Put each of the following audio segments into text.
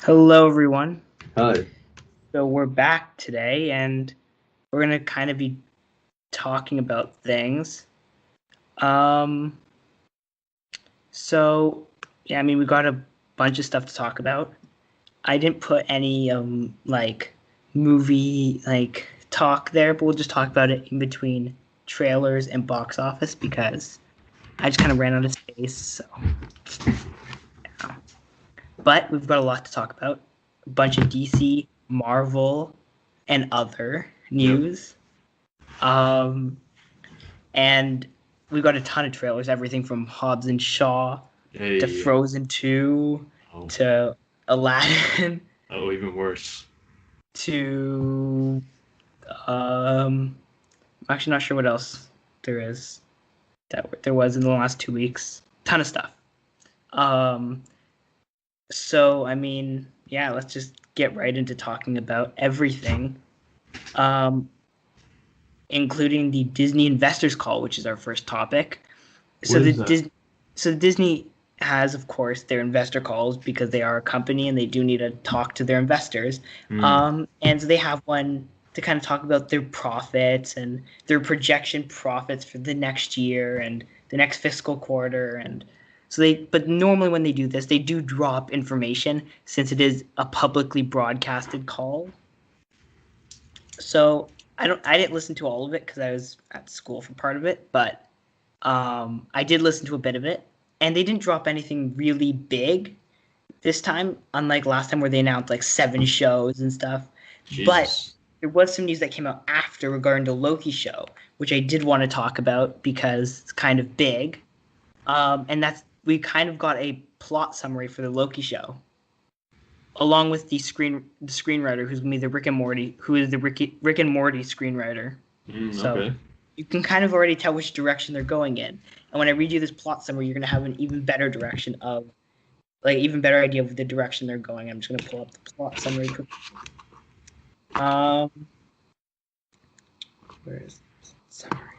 Hello, everyone. Hi. So we're back today, and we're gonna kind of be talking about things. Um. So yeah, I mean, we got a bunch of stuff to talk about. I didn't put any movie talk there, but we'll just talk about it in between trailers and box office because I just kind of ran out of space. So, yeah. But we've got a lot to talk about. A bunch of DC, Marvel, and other news. And we've got a ton of trailers, everything from Hobbs and Shaw to Hey. Frozen 2 Oh. to Aladdin Even worse. to I'm actually not sure what else there is that there was in the last 2 weeks. Ton of stuff. So I mean, yeah, let's just get right into talking about everything. Including the Disney Investors Call, which is our first topic. So What is that? So Disney has, of course, their investor calls because they are a company and they do need to talk to their investors. And so they have one to kind of talk about their profits and their projection profits for the next year and the next fiscal quarter. And so but normally when they do this, they do drop information since it is a publicly broadcasted call. So I didn't listen to all of it because I was at school for part of it, but I did listen to a bit of it, and they didn't drop anything really big this time, unlike last time where they announced like 7 shows and stuff. But Jesus. there was some news that came out after regarding the Loki show, which I did want to talk about because it's kind of big. And we kind of got a plot summary for the Loki show, along with the screenwriter who's gonna be the Rick and Morty, who is the Rick and Morty screenwriter. So Okay. you can kind of already tell which direction they're going in. And when I read you this plot summary, you're gonna have an even better even better idea of the direction they're going. I'm just gonna pull up the plot summary quickly. Where is this summary?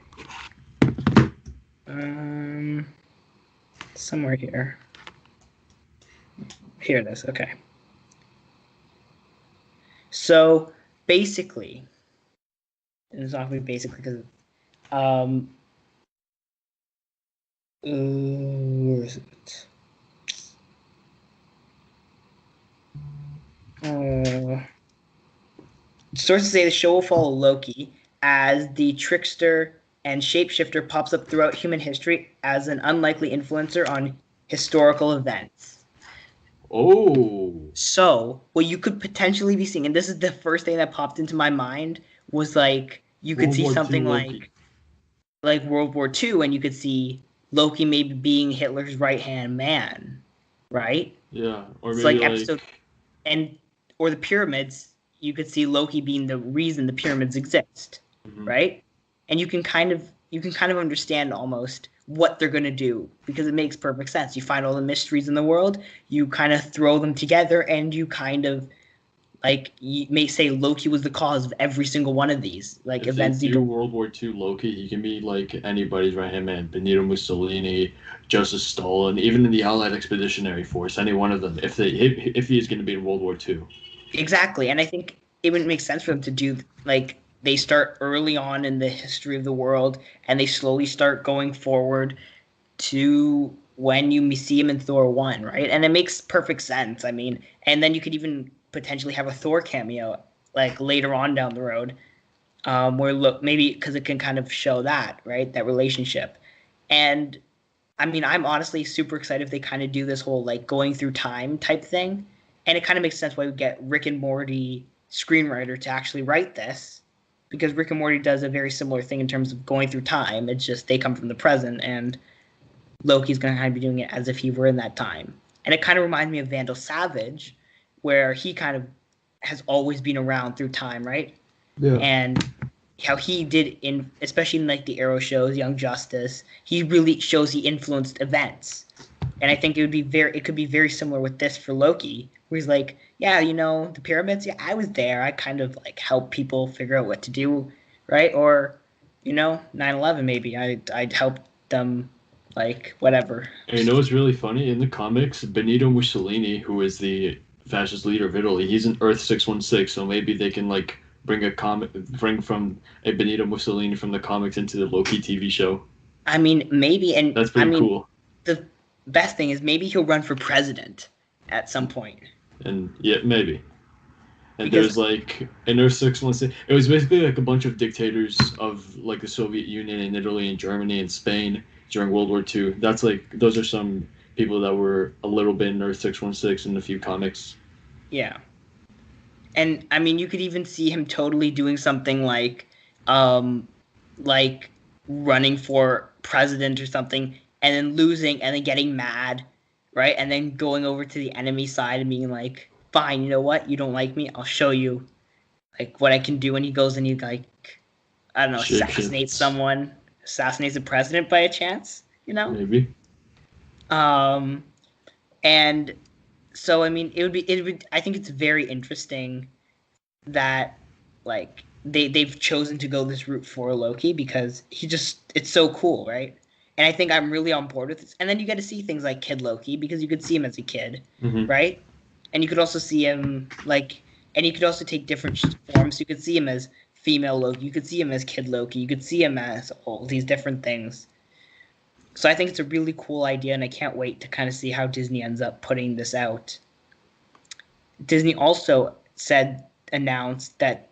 Somewhere here. Here it is. Okay. So basically, and it's not gonna be basically because where is it? Sources say the show will follow Loki as the trickster and shapeshifter pops up throughout human history as an unlikely influencer on historical events. Oh. So, what you could potentially be seeing, and this is the first thing that popped into my mind, was like you could World see War II something Loki. like World War II, and you could see Loki maybe being Hitler's right hand man, right? Yeah. Or It's maybe like like. episode or the pyramids. You could see Loki being the reason the pyramids exist, right? And you can kind of understand almost what they're going to do because it makes perfect sense. You find all the mysteries in the world, you kind of throw them together, and you kind of you may say Loki was the cause of every single one of these If they events. do World War II Loki, he can be like anybody's right hand man. Benito Mussolini, Joseph Stalin, even in the Allied Expeditionary Force, any one of them. If he is going to be in World War II. Exactly, and I think it would make sense for them to do they start early on in the history of the world, and they slowly start going forward to when you see him in Thor 1, right? And it makes perfect sense. I mean, and then you could even potentially have a Thor cameo like later on down the road, where maybe because it can kind of show that, right, that relationship. And I mean, I'm honestly super excited if they kind of do this whole like going through time type thing, and it kind of makes sense why we get Rick and Morty screenwriter to actually write this, because Rick and Morty does a very similar thing in terms of going through time. It's just they come from the present, and Loki's going to kind of be doing it as if he were in that time. And it kind of reminds me of Vandal Savage, where he kind of has always been around through time, right? Yeah. And how he did especially in like the Arrow shows, Young Justice, he really shows he influenced events. And I think it could be very similar with this for Loki, where he's like, yeah, the pyramids, yeah, I was there. I kind of like helped people figure out what to do, right? Or 9/11 maybe. I'd helped them, like whatever. And you know what's really funny? In the comics, Benito Mussolini, who is the fascist leader of Italy. He's in Earth 616, so maybe they can like bring from a Benito Mussolini from the comics into the Loki TV show. I mean, maybe, and That's I pretty mean, cool. the best thing is maybe he'll run for president at some point. And yeah, maybe. And Because there's like in Earth 616, it was basically like a bunch of dictators of like the Soviet Union and Italy and Germany and Spain during World War II. That's like those are some people that were a little bit in Earth 616 in a few comics. yeah. And I mean, you could even see him totally doing something um, like running for president or something, and then losing, and then getting mad, right? And then going over to the enemy side and being like, "Fine, you know what? You don't like me? I'll show you like what I can do." And he goes and he like, I don't know, assassinates Shapeshifts. someone, assassinates the president by a chance, you know? Maybe. Um, and so I mean, it would. I think it's very interesting that like they've chosen to go this route for Loki because it's so cool, right? And I think I'm really on board with this. And then you get to see things like Kid Loki because you could see him as a kid, Mm-hmm. right? And you could also see him and you could also take different forms. You could see him as female Loki, you could see him as Kid Loki, you could see him as all these different things. So I think it's a really cool idea, and I can't wait to kind of see how Disney ends up putting this out. Disney also announced that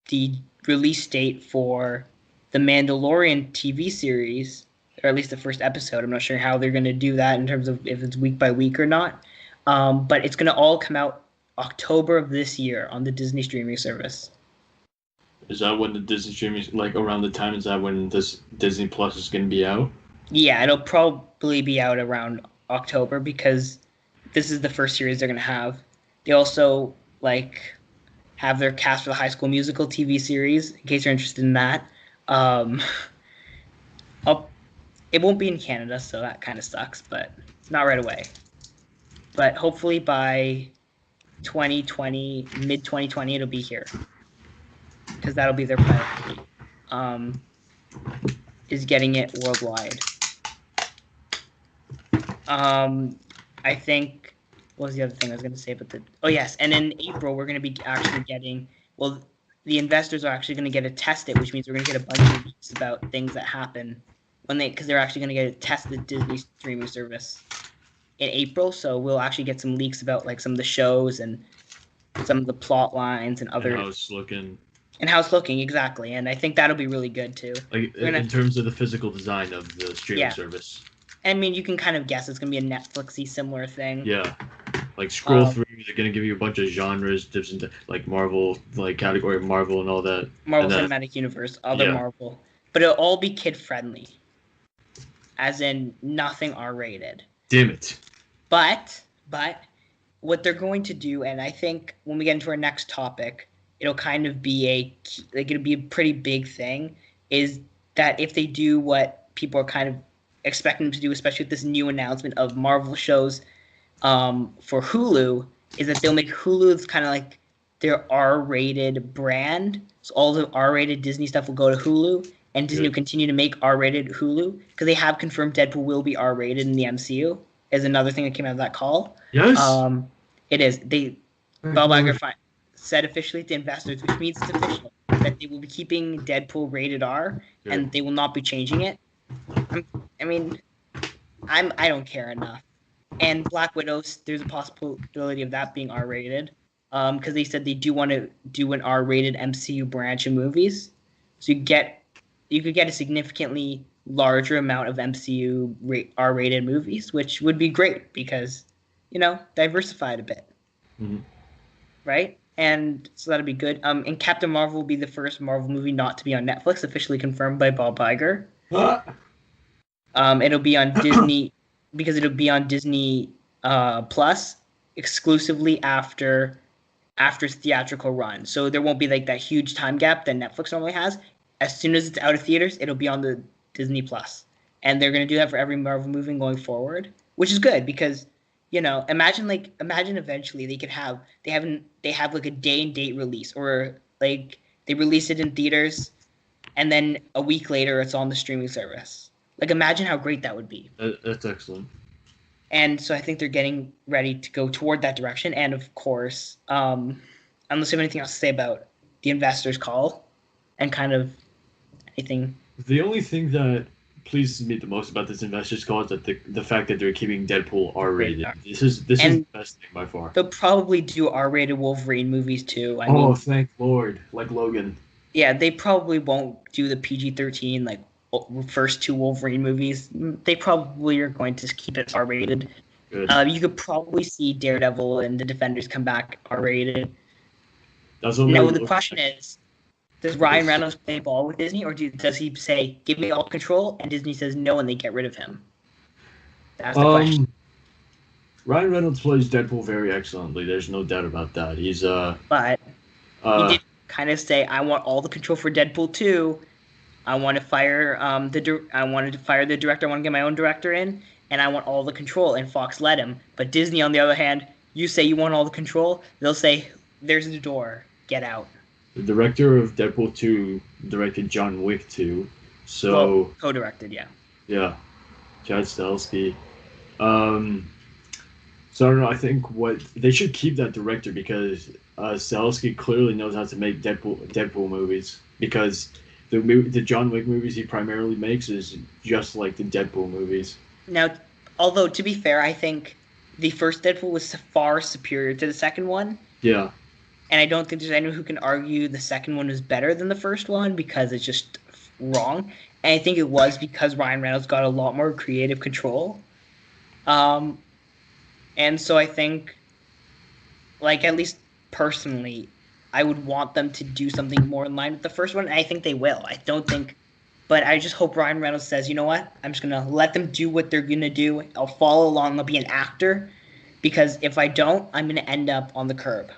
the release date for the Mandalorian TV series, or at least the first episode. I'm not sure how they're going to do that in terms of if it's week by week or not. But it's going to all come out October of this year on the Disney streaming service. Is that when the Disney streaming like around the time is that when this Disney Plus is going to be out? Yeah, it'll probably be out around October because this is the first series they're going to have. They also have their cast for the High School Musical TV series, in case you're interested in that. Um, it won't be in Canada, so that kind of sucks, but not right away. But hopefully by 2020, mid 2020, it'll be here because that'll be their priority. Is getting it worldwide. I think what was the other thing I was going to say about yes, and in April we're going to be actually getting the investors are actually going to get to test it, which means we're going to get a bunch of leaks about things that happen because they're actually going to get to test the Disney streaming service in April. So we'll actually get some leaks about like some of the shows and some of the plot lines and other. And how it's looking. And how it's looking, exactly. And I think that'll be really good too. Like in terms of the physical design of the streaming service. I mean, you can kind of guess it's going to be a Netflixy similar thing. Yeah. Like scroll through, they're going to give you a bunch of genres, dips into like Marvel, like category of Marvel and all that. Marvel Cinematic Universe, Marvel. But it'll all be kid friendly. As in nothing R-rated. Damn it. But what they're going to do, and I think when we get into our next topic, it'll kind of be it'll be a pretty big thing, is that if they do what people are kind of expecting them to do, especially with this new announcement of Marvel shows for Hulu, is that they'll make Hulu's kind of like their R-rated brand. So all the R-rated Disney stuff will go to Hulu, and Disney will continue to make R-rated Hulu because they have confirmed Deadpool will be R-rated in the MCU. Is another thing that came out of that call. Yes. It is. Bob Iger said officially to investors, which means it's official, that they will be keeping Deadpool rated R, and they will not be changing it. I don't care enough. And Black Widow, there's a possibility of that being R-rated, because they said they do want to do an R-rated MCU branch of movies. So you could get a significantly larger amount of MCU R-rated movies, which would be great because, diversified a bit. Mm-hmm. Right? And so that'd be good. And Captain Marvel will be the first Marvel movie not to be on Netflix, officially confirmed by Bob Iger. It'll be on Disney because it'll be on Disney Plus exclusively after theatrical run. So there won't be like that huge time gap that Netflix normally has. As soon as it's out of theaters, it'll be on the Disney Plus. And they're going to do that for every Marvel movie going forward, which is good because, imagine eventually they have like a day and date release, or like they release it in theaters and then a week later it's on the streaming service. Like imagine how great that would be. That's excellent. And so I think they're getting ready to go toward that direction. And of course, unless you have anything else to say about the investors' call and kind of anything. The only thing that pleases me the most about this investors call is that the fact that they're keeping Deadpool R-rated. This is the best thing by far. They'll probably do R-rated Wolverine movies too. I Oh, mean, thank Lord, like Logan. yeah, they probably won't do the PG-13 like first two Wolverine movies. They probably are going to keep it R-rated. Good. You could probably see Daredevil and the Defenders come back R-rated. That's what Now the question is, does Ryan Reynolds play ball with Disney, or does he say, "Give me all control," and Disney says no, and they get rid of him? That's the question. Ryan Reynolds plays Deadpool very excellently. There's no doubt about that. He's But he did kind of say, "I want all the control for Deadpool 2. I want to fire I wanted to fire the director. I want to get my own director in, and I want all the control." And Fox let him. But Disney, on the other hand, you say you want all the control, they'll say, "There's the door. Get out." The director of Deadpool 2 directed John Wick 2, so well, co-directed, yeah. Yeah, Chad Stahelski. So I don't know. I think what they should keep that director because Stahelski clearly knows how to make Deadpool movies because the John Wick movies he primarily makes is just like the Deadpool movies. Now, although to be fair, I think the first Deadpool was far superior to the second one. Yeah. And I don't think there's anyone who can argue the second one was better than the first one because it's just wrong. And I think it was because Ryan Reynolds got a lot more creative control. And so I think, like, at least personally, I would want them to do something more in line with the first one. And I think they will. I don't think, but I just hope Ryan Reynolds says, you know what? I'm just going to let them do what they're going to do. I'll follow along. I'll be an actor. Because if I don't, I'm going to end up on the curb.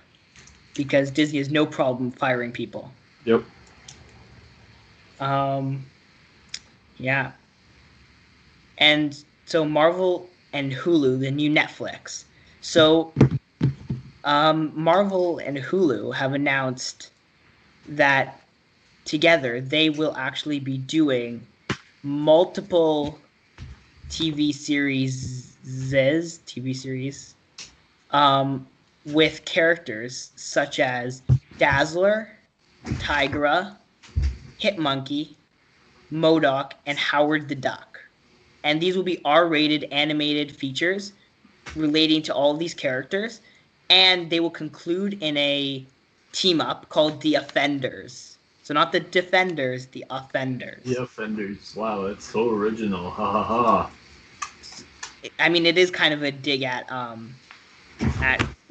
Because Disney has no problem firing people. Yep. Yeah. And so Marvel and Hulu, the new Netflix. So Marvel and Hulu have announced that together they will actually be doing multiple TV series with characters such as Dazzler, Tigra, Hitmonkey, MODOK, and Howard the Duck. And these will be R-rated animated features relating to all of these characters. And they will conclude in a team-up called The Offenders. So not the Defenders, The Offenders. The Offenders. Wow, that's so original. Ha ha ha. I mean, it is kind of a dig at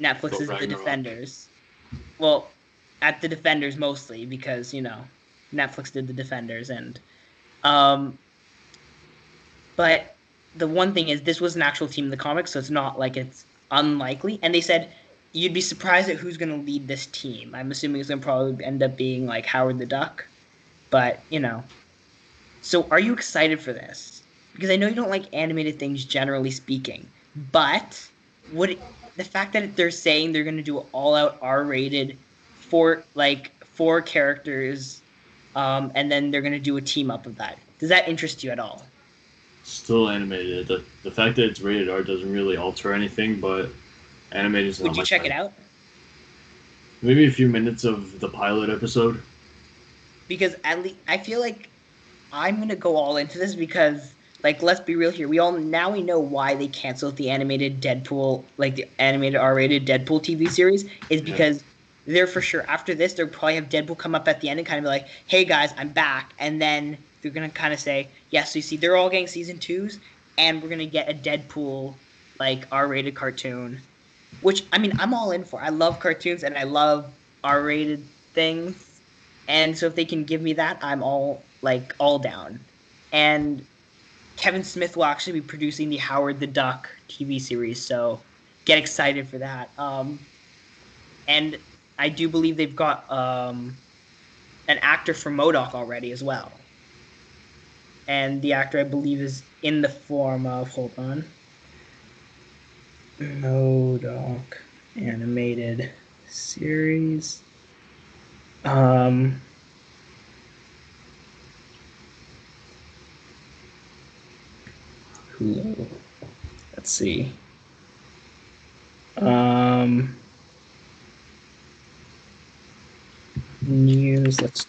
Netflix's The Defenders. Well, at The Defenders mostly because, you know, Netflix did The Defenders and but the one thing is this was an actual team in the comics, so it's not like it's unlikely. And they said you'd be surprised at who's going to lead this team. I'm assuming it's going to probably end up being like Howard the Duck. But, you know. So are you excited for this? Because I know you don't like animated things generally speaking. But the fact that they're saying they're going to do all-out R-rated for four characters and then they're going to do a team-up of that. Does that interest you at all? Still animated. The fact that it's rated R doesn't really alter anything, but animated is not Would you check it out? Maybe a few minutes of the pilot episode. Because at least I feel like I'm gonna go all into this because, like, let's be real here. We know why they canceled the animated Deadpool, like the animated R-rated Deadpool TV series, is because they're for sure after this they'll probably have Deadpool come up at the end and kind of be like, "Hey guys, I'm back," and then they're gonna kind of say, "Yes, so you see, they're all getting season 2s, and we're gonna get a Deadpool like R-rated cartoon." Which, I mean, I'm all in for. I love cartoons and I love R-rated things. And so if they can give me that, I'm all down. And Kevin Smith will actually be producing the Howard the Duck TV series, so get excited for that. And I do believe they've got an actor for MODOK already as well. And the actor, I believe, is in the form of, hold on, MODOK animated series. Hulu. let's see. News. Let's.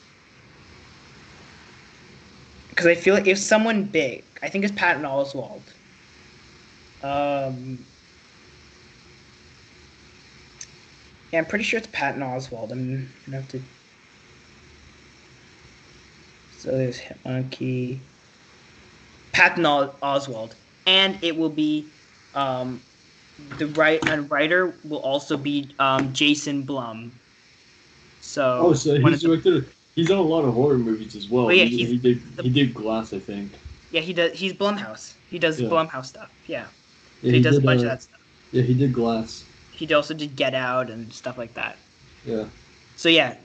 Because I feel like if someone big, I think it's Patton Oswalt. Yeah, I'm pretty sure it's Patton Oswalt. I'm gonna have to. So there's Hitmonkey, Patton Oswalt, and it will be, the writer will also be Jason Blum. So so he's directed. He's done a lot of horror movies as well. Oh, yeah, he did Glass, I think. Yeah, he does. He's Blumhouse. He does Blumhouse stuff. Yeah. Yeah, So he does a bunch of that stuff. Yeah, he did Glass. He also did Get Out and stuff like that. Yeah. So yeah,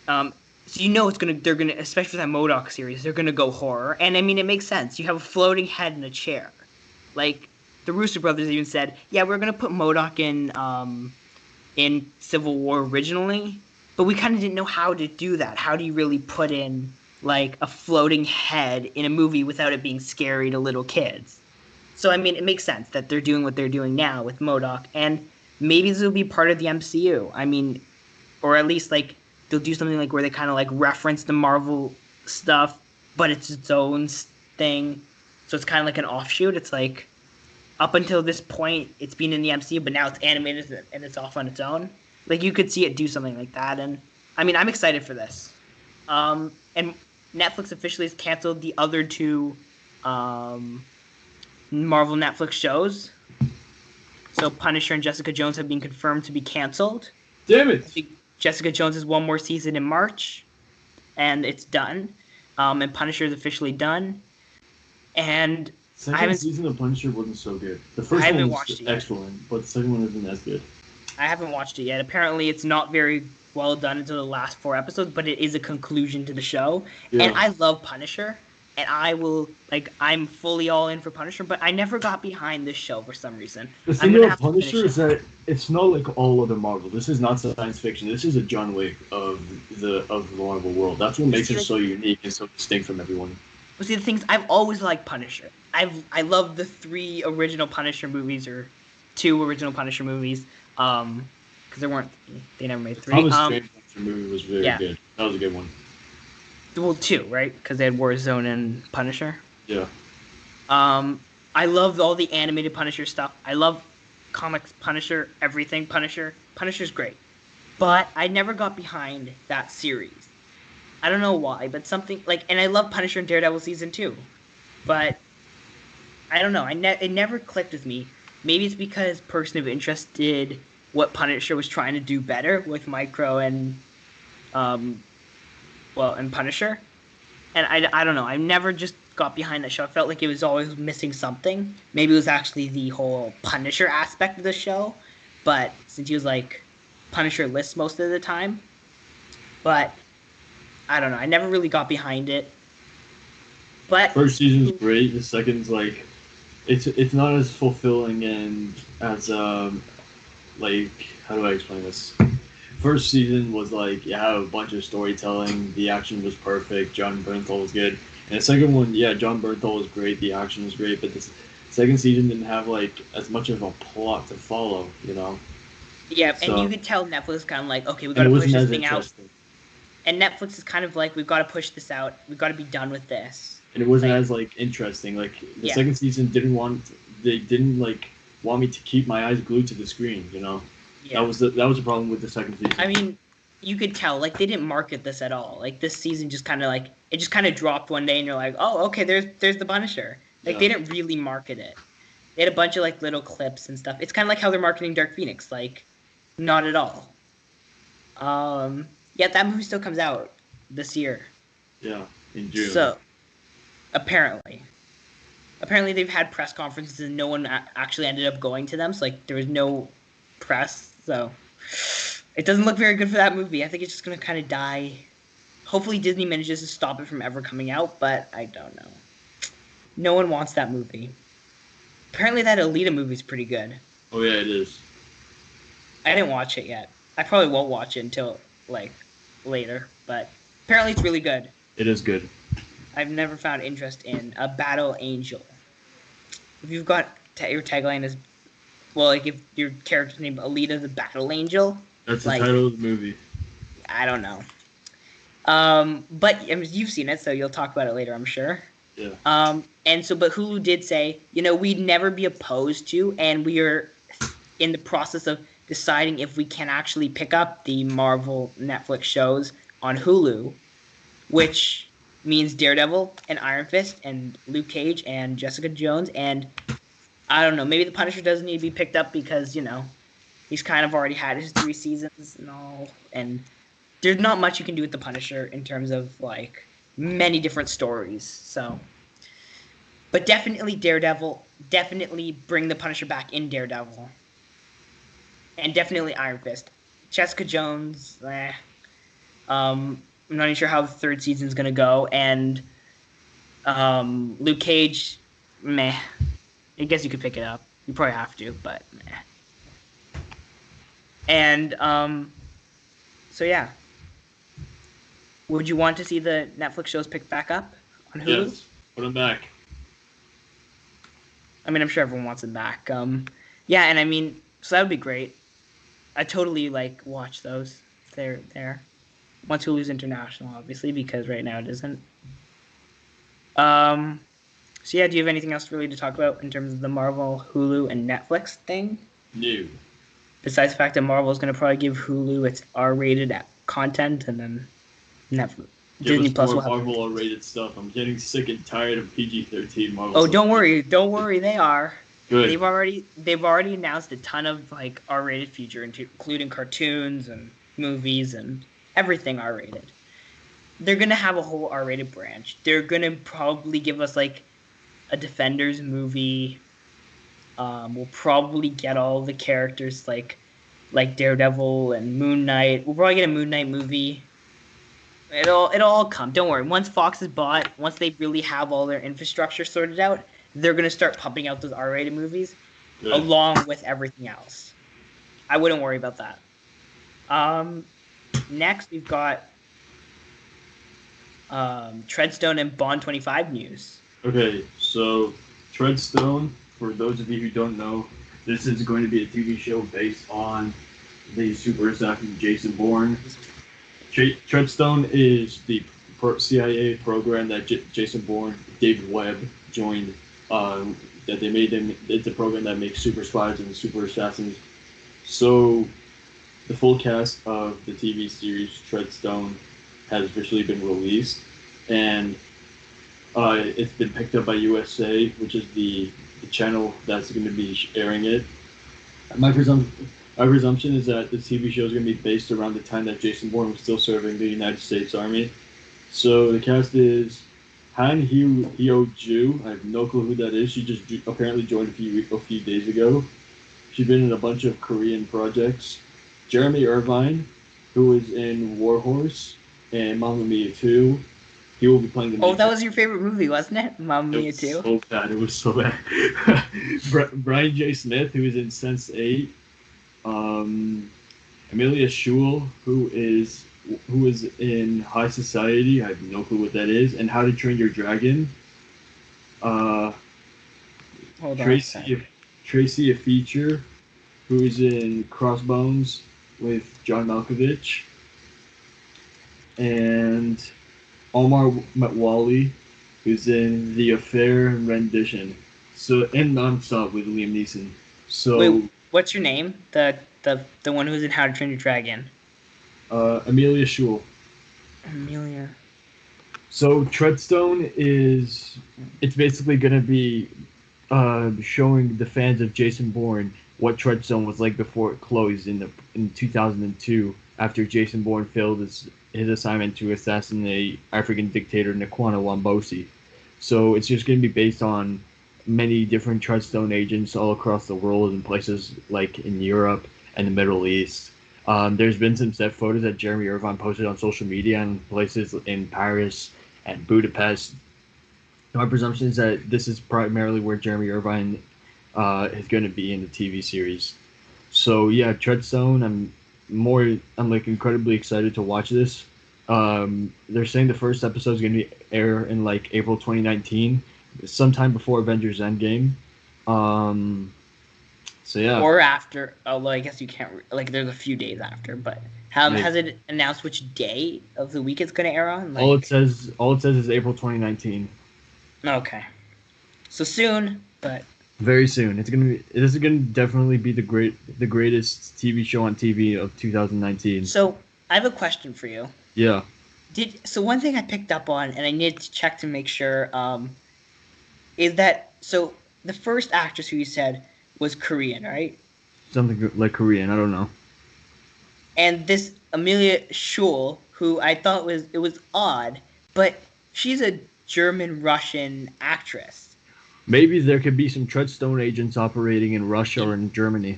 so they're gonna, especially that MODOK series, they're gonna go horror, and I mean it makes sense. You have a floating head in a chair, like the Russo brothers even said, yeah, we're gonna put MODOK in Civil War originally, but we kind of didn't know how to do that. How do you really put in like a floating head in a movie without it being scary to little kids? So I mean, it makes sense that they're doing what they're doing now with MODOK, and maybe this will be part of the MCU. I mean, or at least like they'll do something like where they kind of like reference the Marvel stuff, but it's its own thing. So it's kind of like an offshoot. It's like up until this point, it's been in the MCU, but now it's animated and it's off on its own. Like you could see it do something like that, and I mean, I'm excited for this. And Netflix officially has canceled the other two Marvel Netflix shows. So Punisher and Jessica Jones have been confirmed to be canceled. Damn it! Jessica Jones has one more season in March, and it's done. And Punisher is officially done. And second season of Punisher wasn't so good. The first one was excellent, but the second one isn't as good. I haven't watched it yet. Apparently, it's not very well done until the last 4 episodes, but it is a conclusion to the show. Yeah. And I love Punisher, and I'm fully all in for Punisher, but I never got behind this show for some reason. The thing about Punisher is that it's not like all other Marvel. This is not science fiction. This is a John Wick of the Marvel world. That's what makes it so unique and so distinct from everyone. Well, see, the things I've always liked Punisher. I love the 3 original Punisher movies, or 2 original Punisher movies. Because they never made 3. Thomas Strange Punisher movie was very good. That was a good one. Well, 2, right? Because they had Warzone and Punisher. Yeah. I love all the animated Punisher stuff. I love comics Punisher, everything Punisher. Punisher's great. But I never got behind that series. I don't know why, but something like, and I love Punisher and Daredevil season 2. But I don't know. It never clicked with me. Maybe it's because Person of Interest did what Punisher was trying to do better with Micro and and Punisher. And I don't know. I never just got behind that show. I felt like it was always missing something. Maybe it was actually the whole Punisher aspect of the show. But since he was like Punisher lists most of the time. But I don't know. I never really got behind it. But first season's great. The second's like it's not as fulfilling and as like, how do I explain this? First season was like, you have a bunch of storytelling, the action was perfect, John Bernthal was good. And the second one, yeah, John Bernthal was great, the action was great, but this second season didn't have like as much of a plot to follow, you know? Yeah, so, and you could tell Netflix kind of like, okay, we got to push this thing out. And Netflix is kind of like, we've got to push this out, we've got to be done with this. And it wasn't as like interesting. Like the second season didn't want me to keep my eyes glued to the screen, you know? Yeah. That was the problem with the second season. I mean, you could tell, like, they didn't market this at all. Like, this season just kind of, like, it just kind of dropped one day, and you're like, oh, okay, there's the Punisher. Like, they didn't really market it. They had a bunch of, like, little clips and stuff. It's kind of like how they're marketing Dark Phoenix. Like, not at all. Yeah, that movie still comes out this year. Yeah, in June. So, apparently they've had press conferences and no one actually ended up going to them. So, like, there was no press. So, it doesn't look very good for that movie. I think it's just going to kind of die. Hopefully Disney manages to stop it from ever coming out, but I don't know. No one wants that movie. Apparently that Alita movie's pretty good. Oh, yeah, it is. I didn't watch it yet. I probably won't watch it until, like, later. But apparently it's really good. It is good. I've never found interest in a Battle Angel. If you've got your tagline is, well, like if your character's named Alita the Battle Angel. That's the like, title of the movie. I don't know. But I mean, you've seen it, so you'll talk about it later, I'm sure. Yeah. But Hulu did say, we'd never be opposed to, and we are in the process of deciding if we can actually pick up the Marvel Netflix shows on Hulu, which means Daredevil and Iron Fist and Luke Cage and Jessica Jones, and I don't know, maybe the Punisher doesn't need to be picked up because, he's kind of already had his 3 seasons and all, and there's not much you can do with the Punisher in terms of, like, many different stories, so. But definitely Daredevil, definitely bring the Punisher back in Daredevil. And definitely Iron Fist. Jessica Jones, I'm not even sure how the 3rd season's going to go, and Luke Cage, meh. I guess you could pick it up. You probably have to, but meh. And, so yeah. Would you want to see the Netflix shows picked back up on Hulu? Yes, put them back. I mean, I'm sure everyone wants them back. Yeah, and I mean, so that would be great. I totally, watch those. They're there. Once Hulu's international, obviously, because right now it isn't. So yeah, do you have anything else really to talk about in terms of the Marvel, Hulu, and Netflix thing? No. Besides the fact that Marvel is going to probably give Hulu its R-rated content, and then Netflix. Disney Plus will have Marvel R-rated stuff. I'm getting sick and tired of PG-13 Marvel. Oh, don't worry, they are. Good. They've already announced a ton of R-rated feature, including cartoons and movies and everything R-rated. They're gonna have a whole R-rated branch. They're gonna probably give us a Defenders movie. We'll probably get all the characters like Daredevil and Moon Knight. We'll probably get a Moon Knight movie. It'll all come. Don't worry. Once Fox is bought, once they really have all their infrastructure sorted out, they're gonna start pumping out those R-rated movies, along with everything else. I wouldn't worry about that. Next we've got Treadstone and Bond 25 news. Okay, so Treadstone, for those of you who don't know, this is going to be a TV show based on the super assassin Jason Bourne. Treadstone is the CIA program that Jason Bourne, David Webb joined. That they made him. It's a program that makes super spies and super assassins. So, the full cast of the TV series Treadstone has officially been released, and it's been picked up by USA, which is the channel that's going to be airing it. My presumption is that the TV show is going to be based around the time that Jason Bourne was still serving the United States Army. So the cast is Han Hyo-ju. I have no clue who that is. She just apparently joined a few days ago. She's been in a bunch of Korean projects. Jeremy Irvine, who is in War Horse and Mamma Mia 2. He will be playing the. Oh, that was your favorite movie, wasn't it? Mamma Mia 2. It was so bad. Brian J. Smith, who is in Sense8. Amelia Schul, who is in High Society. I have no clue what that is. And How to Train Your Dragon. Tracy a Feature, who is in Crossbones with John Malkovich. And Omar Matwali, who's in The Affair Rendition. So, and Nonstop with Liam Neeson. So, wait, what's your name? The one who's in How to Train Your Dragon. Amelia Schul. Amelia. So Treadstone it's basically going to be showing the fans of Jason Bourne what Treadstone was like before it closed in 2002 after Jason Bourne failed his assignment to assassinate African dictator Nkwana Wambosi. So it's just going to be based on many different Treadstone agents all across the world in places like in Europe and the Middle East. There's been some set photos that Jeremy Irvine posted on social media in places in Paris and Budapest. My presumption is that this is primarily where Jeremy Irvine is going to be in the TV series. So yeah, Treadstone. I'm incredibly excited to watch this. They're saying the first episode is going to air in April 2019, sometime before Avengers Endgame. Um. So yeah, Or after, although I guess you can't, like, there's a few days after, but yeah. has it announced which day of the week it's going to air on? Like, All it says is April 2019. okay. So soon, but Very soon. This is gonna definitely be the greatest TV show on TV of 2019. so I have a question for you. Yeah, So one thing I picked up on, and I needed to check to make sure, is that so the first actress who you said was Korean, right? something like Korean. I don't know. And this Amelia Schul, who I thought was odd, but she's a German Russian actress. Maybe there could be some Treadstone agents operating in Russia or in Germany.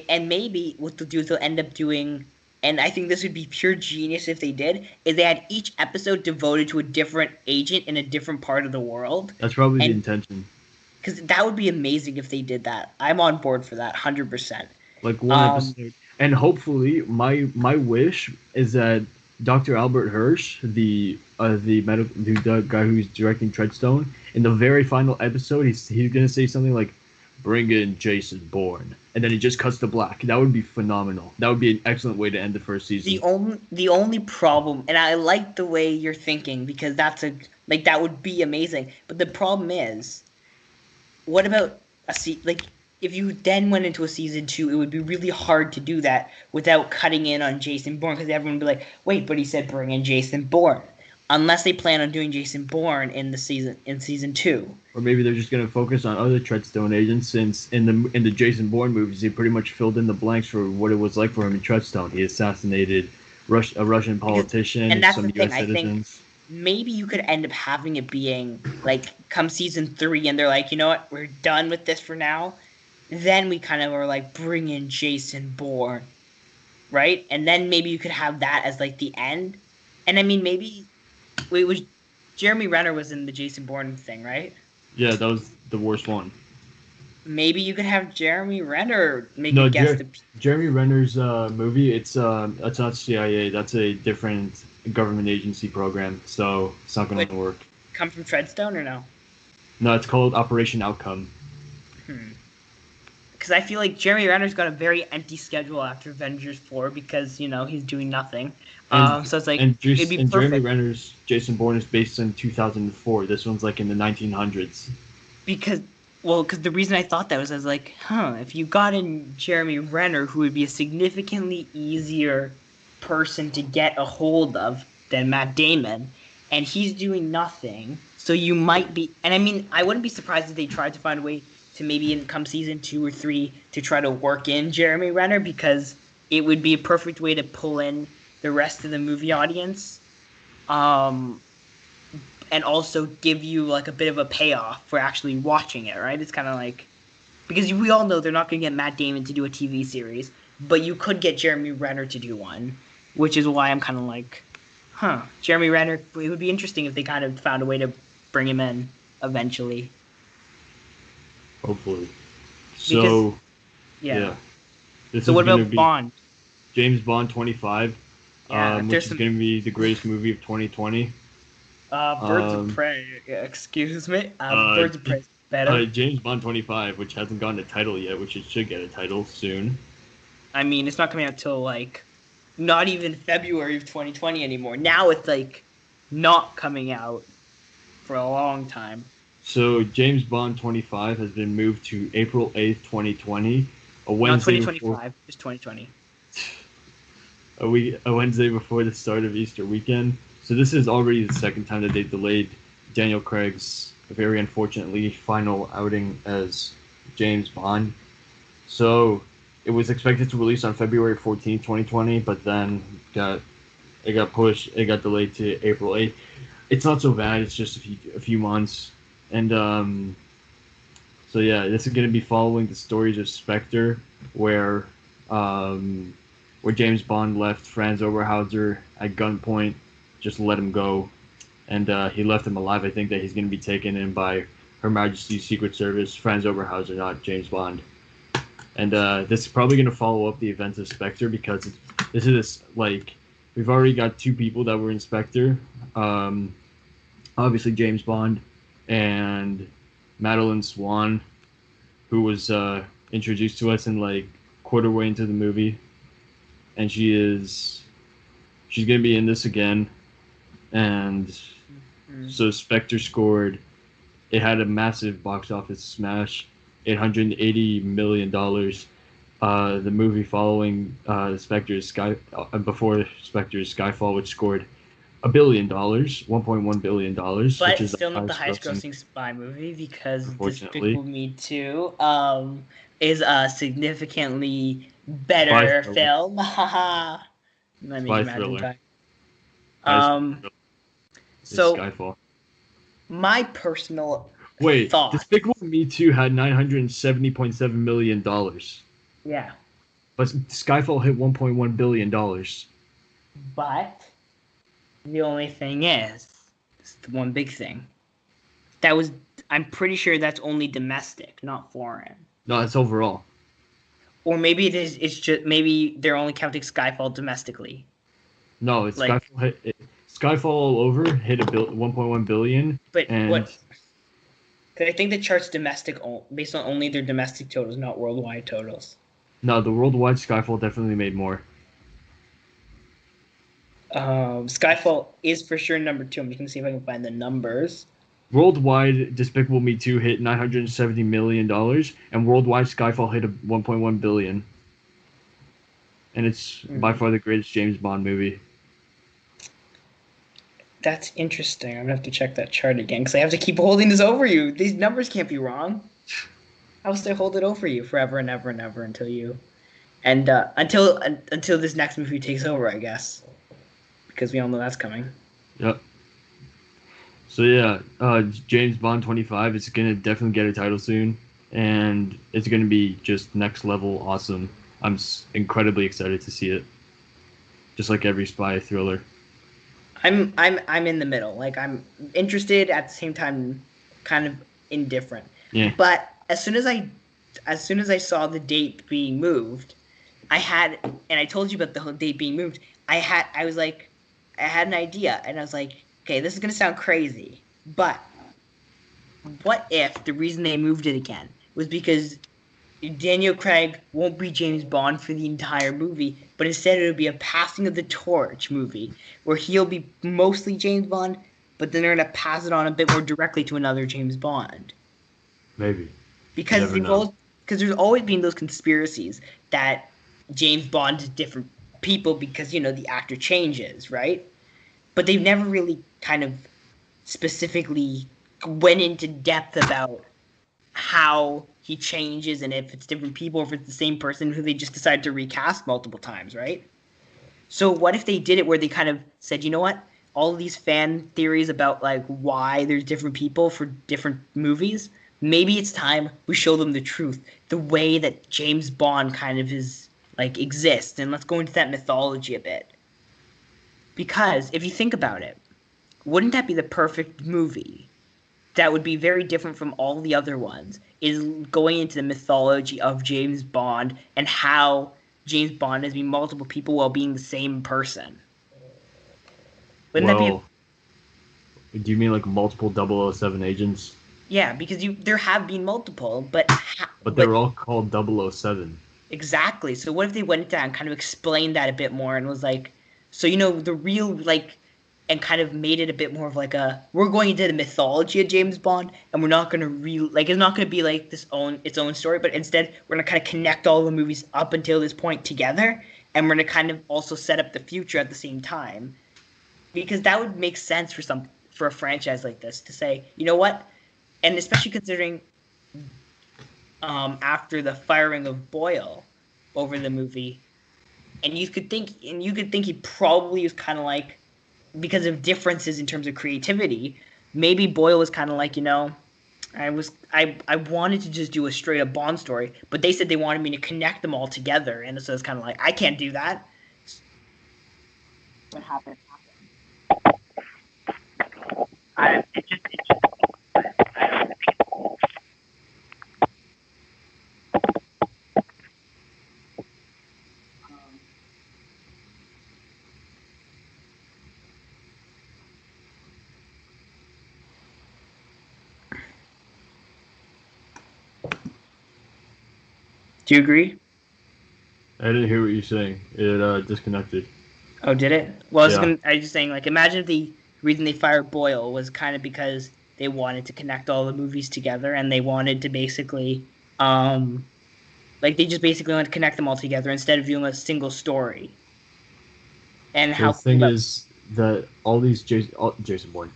And maybe what they'll do is they'll end up doing, and I think this would be pure genius if they did, is they had each episode devoted to a different agent in a different part of the world. That's probably the And intention. because that would be amazing if they did that. I'm on board for that, 100%. Like one episode, and hopefully, my wish is that Dr. Albert Hirsch, the guy who's directing Treadstone, in the very final episode, he's gonna say something like, "Bring in Jason Bourne," and then it just cuts to black. That would be phenomenal. That would be an excellent way to end the first season. The only problem, and I like the way you're thinking because that would be amazing. But the problem is, what about if you then went into a season 2, it would be really hard to do that without cutting in on Jason Bourne because everyone would be like, wait, but he said bring in Jason Bourne. Unless they plan on doing Jason Bourne in season 2. Or maybe they're just gonna focus on other Treadstone agents, since in the Jason Bourne movies, he pretty much filled in the blanks for what it was like for him in Treadstone. He assassinated a Russian politician And that's some the thing, U.S. citizens. Maybe you could end up having it being like come season 3 and they're like, you know what, we're done with this for now. Then we kind of are like, bring in Jason Bourne, right? And then maybe you could have that as like the end. And I mean, maybe Jeremy Renner was in the Jason Bourne thing, right? Yeah, that was the worst one. Maybe you could have Jeremy Renner make a guest. Jeremy Renner's movie. It's not CIA. That's a different government agency program. So it's not going to work. Come from Treadstone or no? No, it's called Operation Outcome. Because I feel like Jeremy Renner's got a very empty schedule after Avengers 4 because, he's doing nothing. So it's like, it'd be perfect. Jeremy Renner's Jason Bourne is based in 2004. This one's like in the 1900s. Because the reason I thought that was I was like, if you got in Jeremy Renner, who would be a significantly easier person to get a hold of than Matt Damon, and he's doing nothing, so you might be, and I mean, I wouldn't be surprised if they tried to find a way to maybe come season 2 or 3 to try to work in Jeremy Renner, because it would be a perfect way to pull in the rest of the movie audience, and also give you like a bit of a payoff for actually watching it, right? It's kind of like, because we all know they're not going to get Matt Damon to do a TV series, but you could get Jeremy Renner to do one, which is why I'm kind of like, Jeremy Renner, it would be interesting if they kind of found a way to bring him in eventually. Hopefully. So, yeah. So what about Bond? James Bond 25, which is going to be the greatest movie of 2020. Birds of Prey, excuse me. Birds of Prey is better. James Bond 25, which hasn't gotten a title yet, which it should get a title soon. I mean, it's not coming out till like not even February of 2020 anymore. Now it's like not coming out for a long time. So James Bond 25 has been moved to April 8th, 2020, a Wednesday. Not 2025, just 2020. A Wednesday before the start of Easter weekend. So this is already the second time that they've delayed Daniel Craig's very unfortunately final outing as James Bond. So it was expected to release on February 14th, 2020, but then it got pushed. It got delayed to April 8th. It's not so bad. It's just a few months. And so yeah, this is going to be following the stories of Spectre, where James Bond left Franz Oberhauser at gunpoint, just let him go, and he left him alive. I think that he's going to be taken in by Her Majesty's Secret Service, Franz Oberhauser, not James Bond. And this is probably going to follow up the events of Spectre, because we've already got two people that were in Spectre, obviously James Bond and Madeline Swan, who was introduced to us in like quarter way into the movie, and she's gonna be in this again, and so Spectre scored. It had a massive box office smash, $880 million. The movie following Spectre's before Spectre's Skyfall, which scored $1 billion, $1.1 billion, But which is still the not the highest highest grossing, grossing spy movie because unfortunately. Despicable Me 2 is a significantly Spy better thriller. film. Haha. Let me Spy imagine thriller. time. Highest spy Um, thriller is so Skyfall. my personal Wait, thought, Despicable Me 2 had $970.7 million, yeah, but Skyfall hit $1.1 billion. but the only thing is, it's the one big thing. That was, I'm pretty sure that's only domestic, not foreign. No, it's overall. Or maybe it's just, maybe they're only counting Skyfall domestically. No, it's Like, Skyfall all over hit 1.1 billion, but and what? Because I think the chart's domestic based on only their domestic totals, not worldwide totals. no, the worldwide Skyfall definitely made more. Skyfall is for sure number 2. I'm just gonna see if I can find the numbers. Worldwide, Despicable Me 2 hit $970 million, and worldwide Skyfall hit 1.1 billion. And it's by far the greatest James Bond movie. That's interesting. I'm gonna have to check that chart again because I have to keep holding this over you. These numbers can't be wrong. I'll still hold it over you forever and ever and ever until you, and until this next movie takes over, I guess, because we all know that's coming. Yep. So yeah, James Bond 25 is gonna definitely get a title soon, and it's gonna be just next level awesome. I'm incredibly excited to see it. Just like every spy thriller. I'm in the middle. Like I'm interested at the same time, kind of indifferent. Yeah. But as soon as I saw the date being moved, and I told you about the whole date being moved. I had an idea, and I was like, okay, this is gonna sound crazy, but what if the reason they moved it again was because Daniel Craig won't be James Bond for the entire movie, but instead it'll be a passing of the torch movie where he'll be mostly James Bond, but then they're gonna pass it on a bit more directly to another James Bond. Maybe. Because Never know. there's always been those conspiracies that James Bond is different people because the actor changes, right? But they've never really kind of specifically went into depth about how he changes and if it's different people or if it's the same person who they just decided to recast multiple times, right? So what if they did it where they kind of said, you know what? All of these fan theories about like why there's different people for different movies, maybe it's time we show them the truth, the way that James Bond kind of is like exists, and let's go into that mythology a bit. Because if you think about it, wouldn't that be the perfect movie that would be very different from all the other ones, is going into the mythology of James Bond and how James Bond has been multiple people while being the same person. Wouldn't that be? Well, do you mean like multiple 007 agents? Yeah, because there have been multiple, But they but were all called 007. exactly. So what if they went down and kind of explained that a bit more and was like, so the real like, and kind of made it a bit more of like we're going into the mythology of James Bond, and we're not going to it's not going to be like its own story, but instead we're going to kind of connect all the movies up until this point together, and we're going to kind of also set up the future at the same time, because that would make sense for a franchise like this to say, you know what, and especially considering after the firing of Boyle over the movie, and you could think he probably was kind of like, because of differences in terms of creativity, maybe Boyle was kind of like, I wanted to just do a straight up Bond story, but they said they wanted me to connect them all together, and so it's kind of like I can't do that. What happened? Do you agree? I didn't hear what you're saying. It disconnected. Oh, did it? Well, Yeah. I was just saying, like, imagine if the reason they fired Boyle was kind of because they wanted to connect all the movies together, and they wanted to basically, like, they just basically wanted to connect them all together instead of doing a single story. And The how cool thing that. is that all these Jason Bourne,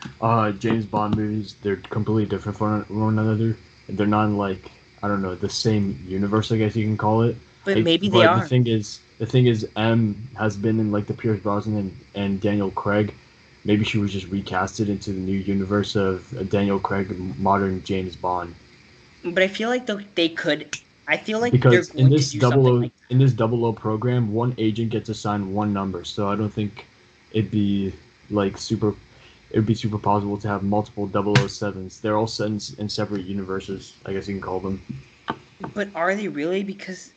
James Bond movies, they're completely different from one another. They're not in, like, I don't know, the same universe, I guess you can call it. But Like, maybe they but are. the thing is, M has been in like the Pierce Brosnan and Daniel Craig. Maybe she was just recasted into the new universe of Daniel Craig, modern James Bond. But I feel like they could. I feel like they're Because going to do something like. in this double O program, one agent gets assigned one number. So I don't think it'd be like super. It would be super possible to have multiple 007s. They're all set in separate universes, I guess you can call them. But are they really? Because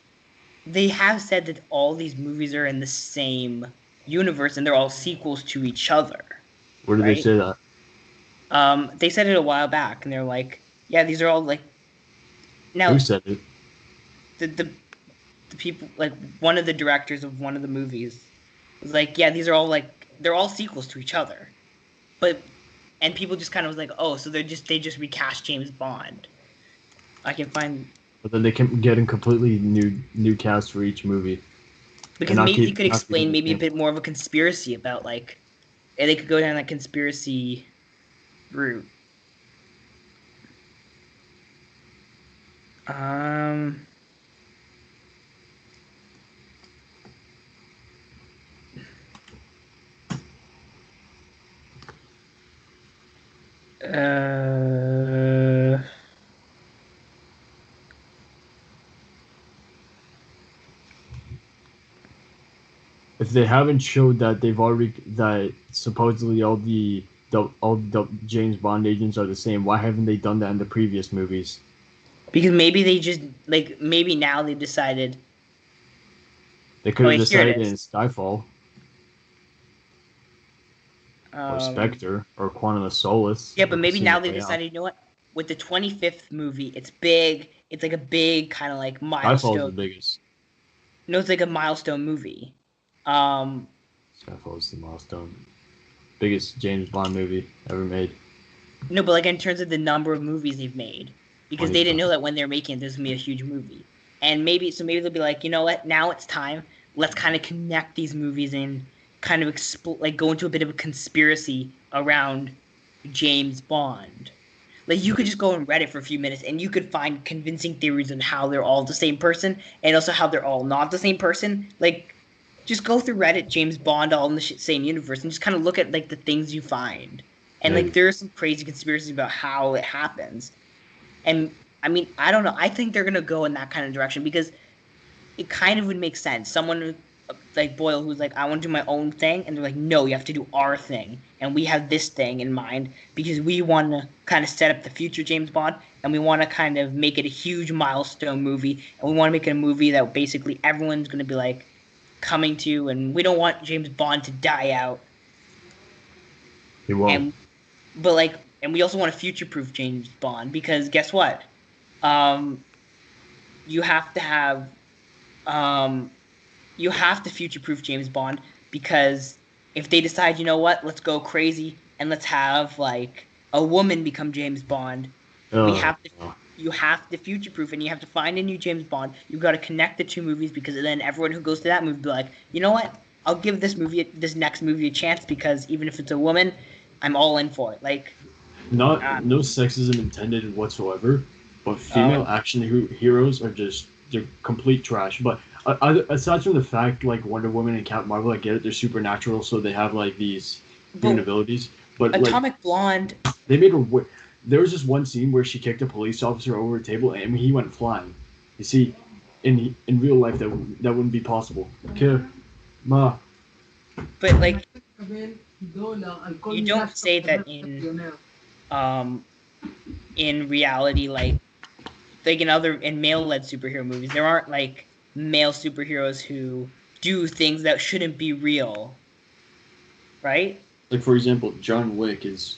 they have said that all these movies are in the same universe and they're all sequels to each other, Where do they right? say that? They said it a while back, and they're like, yeah, these are all like Who now said it? the people like one of the directors of one of the movies was like, yeah, these are all like they're all sequels to each other, but and people just kind of was like, oh, so they just recast James Bond. I can find But then they can get in completely new cast for each movie and because maybe they could not keeping explain the maybe a same. bit more of a conspiracy about like and they could go down that conspiracy route. Um. Uh. If they haven't showed that they've already that supposedly all the James Bond agents are the same, why haven't they done that in the previous movies? Because maybe they just like maybe now they decided. They could Oh have wait, here it decided in is. Skyfall or Um. Spectre or Quantum of Solace Yeah, or but maybe now Casino they Royale. decided. You know what? With the 25th movie, it's big. It's like a big kind of like Skyfall is the milestone. biggest. No, it's like a milestone movie. Um. Skyfall is the milestone. Biggest James Bond movie ever made. No, but like in terms of the number of movies they've made, because they didn't know 25. that when they're making it, there's gonna be a huge movie, and maybe they'll be like, you know what, now it's time. Let's kind of connect these movies and kind of like go into a bit of a conspiracy around James Bond. Like you could just go on Reddit for a few minutes and you could find convincing theories on how they're all the same person and also how they're all not the same person. Like just go through Reddit, James Bond, all in the same universe, and just kind of look at like the things you find. And like Maybe. there are some crazy conspiracies about how it happens. And I mean, I don't know. I think they're gonna go in that kind of direction because it kind of would make sense. Someone like Boyle who's like, I want to do my own thing, and they're like, no, you have to do our thing, and we have this thing in mind because we want to kind of set up the future James Bond, and we want to kind of make it a huge milestone movie, and we want to make it a movie that basically everyone's gonna be like coming to, and we don't want James Bond to die out, He won't. and but like, and we also want to future-proof James Bond because guess what? Um, you have to have um you have to future-proof James Bond because if they decide, you know what, let's go crazy and let's have like a woman become James Bond, we Oh, have to you have to future-proof and you have to find a new James Bond. You've got to connect the two movies because then everyone who goes to that movie will be like, you know what, I'll give this next movie a chance because even if it's a woman, I'm all in for it. Like, not no sexism intended whatsoever, but uh, female action heroes are just they're complete trash. But aside from the fact like Wonder Woman and Captain Marvel, I get it, they're supernatural, so they have like these human but abilities. But like Atomic Blonde, they made her. There was just one scene where she kicked a police officer over a table and he went flying. You see, in real life that wouldn't be possible. Okay, ma. but like you don't say that um in reality like in male led superhero movies there aren't like male superheroes who do things that shouldn't be real, right? Like for example, John Wick is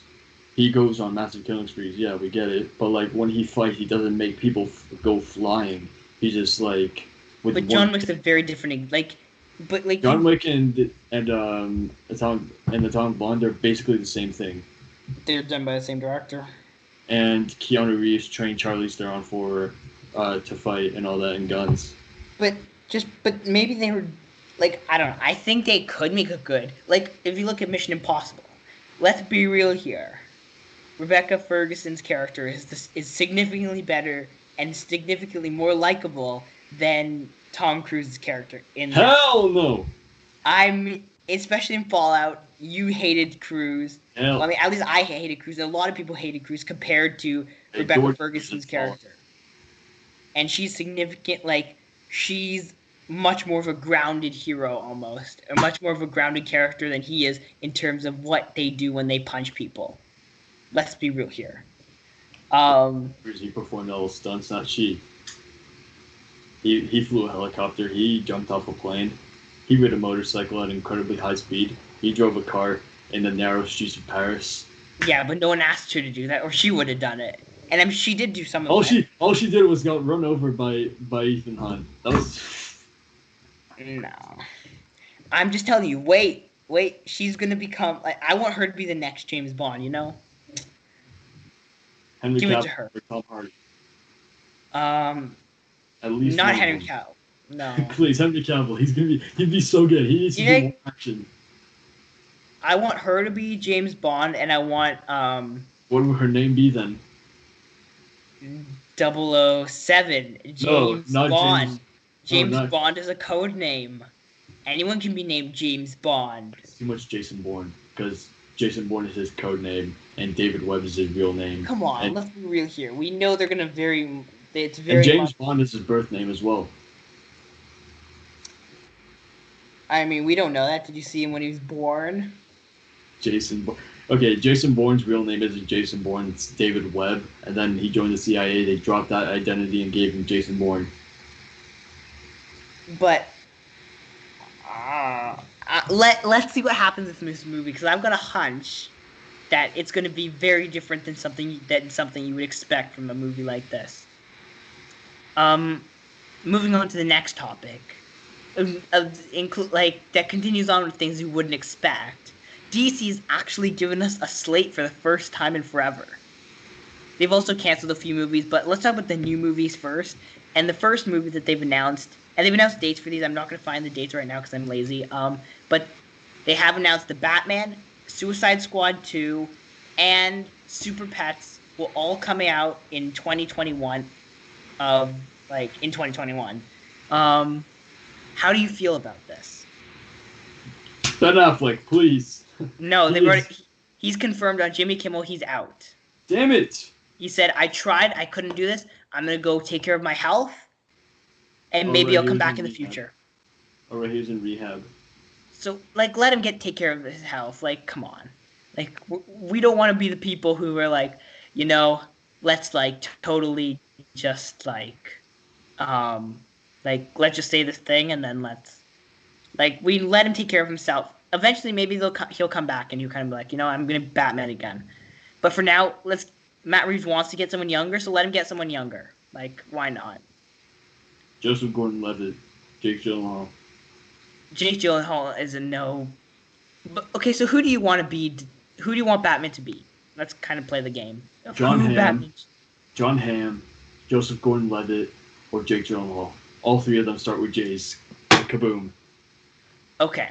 he goes on massive killing sprees. Yeah, we get it. But like when he fights, he doesn't make people go flying. He just like But John Wick's a very different John Wick and Atomic Blonde are basically the same thing. They're done by the same director. And Keanu Reeves trained Charlize Theron to fight and all that in guns. But maybe they were I don't know. I think they could make it good. If you look at Mission Impossible, let's be real here. Rebecca Ferguson's character is significantly better and significantly more likable than Tom Cruise's character in Hell no. Especially in Fallout, you hated Cruise. Hell. Well, at least I hated Cruise. A lot of people hated Cruise compared to Rebecca Ferguson's character. And she's significant, she's much more of a grounded hero almost. Or much more of a grounded character than he is in terms of what they do when they punch people. Let's be real here. He performed all the stunts, not she. He flew a helicopter. He jumped off a plane. He rode a motorcycle at incredibly high speed. He drove a car in the narrow streets of Paris. Yeah, but no one asked her to do that, or she would have done it. And she did do some of that. All she did was got run over by Ethan Hunt. That was... No. I'm just telling you, wait. She's going to become... I want her to be the next James Bond, you know? Give it to her. Tom Hardy. At least not Henry Cavill. No. Please, Henry Cavill. He'd be so good. He needs to do more action. I want her to be James Bond, and I want What would her name be then? 007. James Bond. James Bond is a code name. Anyone can be named James Bond. It's too much Jason Bourne, because Jason Bourne is his code name, and David Webb is his real name. Come on, let's be real here. We know they're gonna vary. It's very. And James Bond is his birth name as well. I mean, we don't know that. Did you see him when he was born? Jason Bourne's real name isn't Jason Bourne. It's David Webb, and then he joined the CIA. They dropped that identity and gave him Jason Bourne. But let's see what happens in this movie, because I've got a hunch that it's going to be very different than something you would expect from a movie like this. Moving on to the next topic, that continues on with things you wouldn't expect. DC's actually given us a slate for the first time in forever. They've also canceled a few movies, but let's talk about the new movies first. And the first movie that they've announced, and they've announced dates for these. I'm not going to find the dates right now because I'm lazy. But they have announced The Batman, Suicide Squad 2, and Super Pets will all come out in 2021. In 2021. How do you feel about this? Ben Affleck, please. No, he's confirmed on Jimmy Kimmel he's out. Damn it. He said, I tried, I couldn't do this. I'm going to go take care of my health, and maybe I'll come back in the future. Alright, he's in rehab. So, let him take care of his health. Come on. We don't want to be the people who are let's totally just let's just say this thing and then let's we let him take care of himself. Eventually, maybe he'll come back and he'll kind of be I'm gonna Batman again. But for now, Matt Reeves wants to get someone younger, so let him get someone younger. Why not? Joseph Gordon-Levitt, Jake Gyllenhaal. Jake Gyllenhaal is a no. But, okay, so who do you want to be? Who do you want Batman to be? Let's kind of play the game. John Hamm, Joseph Gordon-Levitt, or Jake Gyllenhaal. All three of them start with J's. Kaboom. Okay.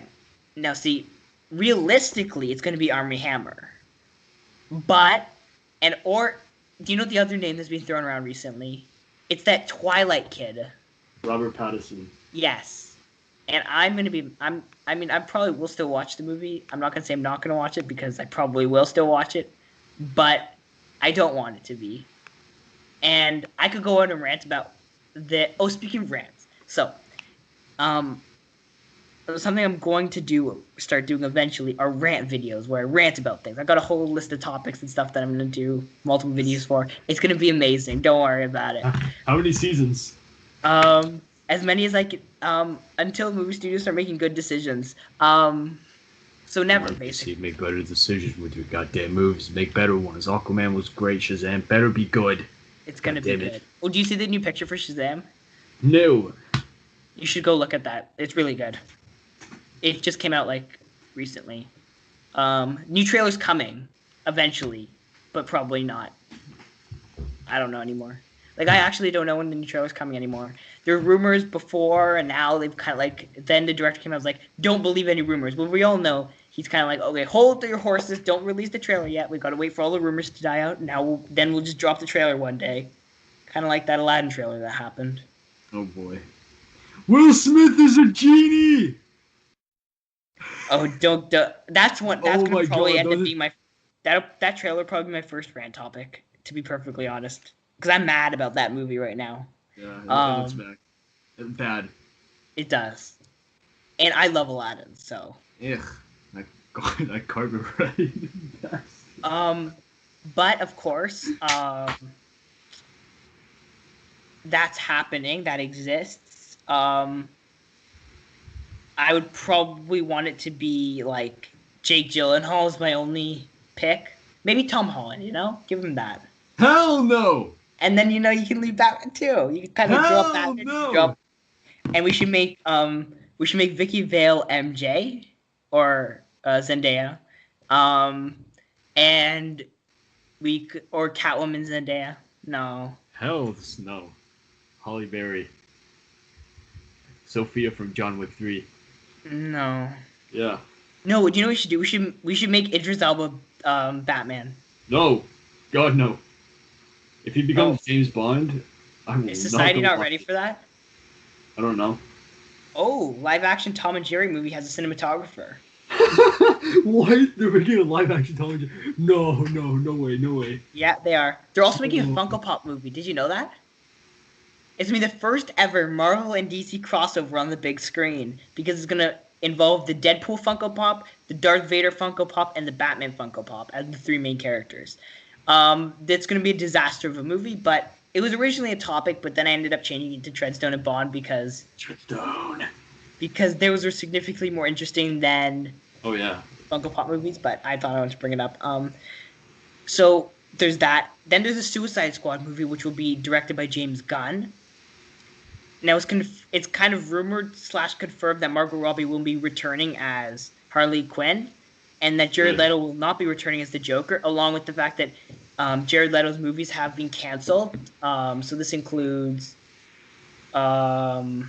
Now, see, realistically, it's going to be Armie Hammer. But, do you know what the other name that's been thrown around recently? It's that Twilight kid. Robert Pattinson. Yes. And I probably will still watch the movie. I'm not going to say I'm not going to watch it, because I probably will still watch it. But I don't want it to be. And I could go on and rant about speaking of rants. So, something I'm going to start doing eventually are rant videos where I rant about things. I've got a whole list of topics and stuff that I'm going to do multiple videos for. It's going to be amazing. Don't worry about it. How many seasons? As many as I can, until movie studios start making good decisions. So never, basically. Make better decisions with your goddamn movies. Make better ones. Aquaman was great. Shazam better be good. It's going to be good. Oh, do you see the new picture for Shazam? No. You should go look at that. It's really good. It just came out like recently. New trailer's coming eventually, but probably not. I don't know anymore. Like, I actually don't know when the new trailer's coming anymore. There were rumors before, and now they've kind of like. Then the director came out and was like, "Don't believe any rumors." Well, we all know he's kind of like, "Okay, hold your horses. Don't release the trailer yet. We got to wait for all the rumors to die out. Now, then we'll just drop the trailer one day." Kind of like that Aladdin trailer that happened. Oh boy. Will Smith is a genie. Oh, don't. That's one. That's gonna probably end up those- being my. That trailer probably be my first rant topic. To be perfectly honest, because I'm mad about that movie right now. Yeah, it looks bad. Bad. It does, and I love Aladdin, so. Ugh, that carpet ride. But of course, that's happening. That exists. I would probably want it to be like Jake Gyllenhaal is my only pick. Maybe Tom Holland, give him that. Hell no! And then you can leave Batman too. You can kind of drop that. No! And we should make Vicky Vale MJ or Zendaya, and or Catwoman Zendaya. No. Hell no. Holly Berry. Sophia from John Wick 3. No. Yeah. No. Do you know what we should do? We should make Idris Elba Batman. No. God no. If he becomes James Bond, I will. Is society not ready for that? I don't know. Oh, live action Tom and Jerry movie has a cinematographer. What? They're making a live action Tom and Jerry? No way. Yeah, they are. They're also making a Funko Pop movie. Did you know that? It's going to be the first ever Marvel and DC crossover on the big screen because it's going to involve the Deadpool Funko Pop, the Darth Vader Funko Pop, and the Batman Funko Pop as the three main characters. That's going to be a disaster of a movie, but it was originally a topic, but then I ended up changing it to Treadstone and Bond because those were significantly more interesting than Funko Pop movies, but I thought I wanted to bring it up. So there's that. Then there's a Suicide Squad movie, which will be directed by James Gunn. Now it's kind of rumored / confirmed that Margot Robbie will be returning as Harley Quinn, and that Jared Leto will not be returning as the Joker, along with the fact that Jared Leto's movies have been canceled. So this includes the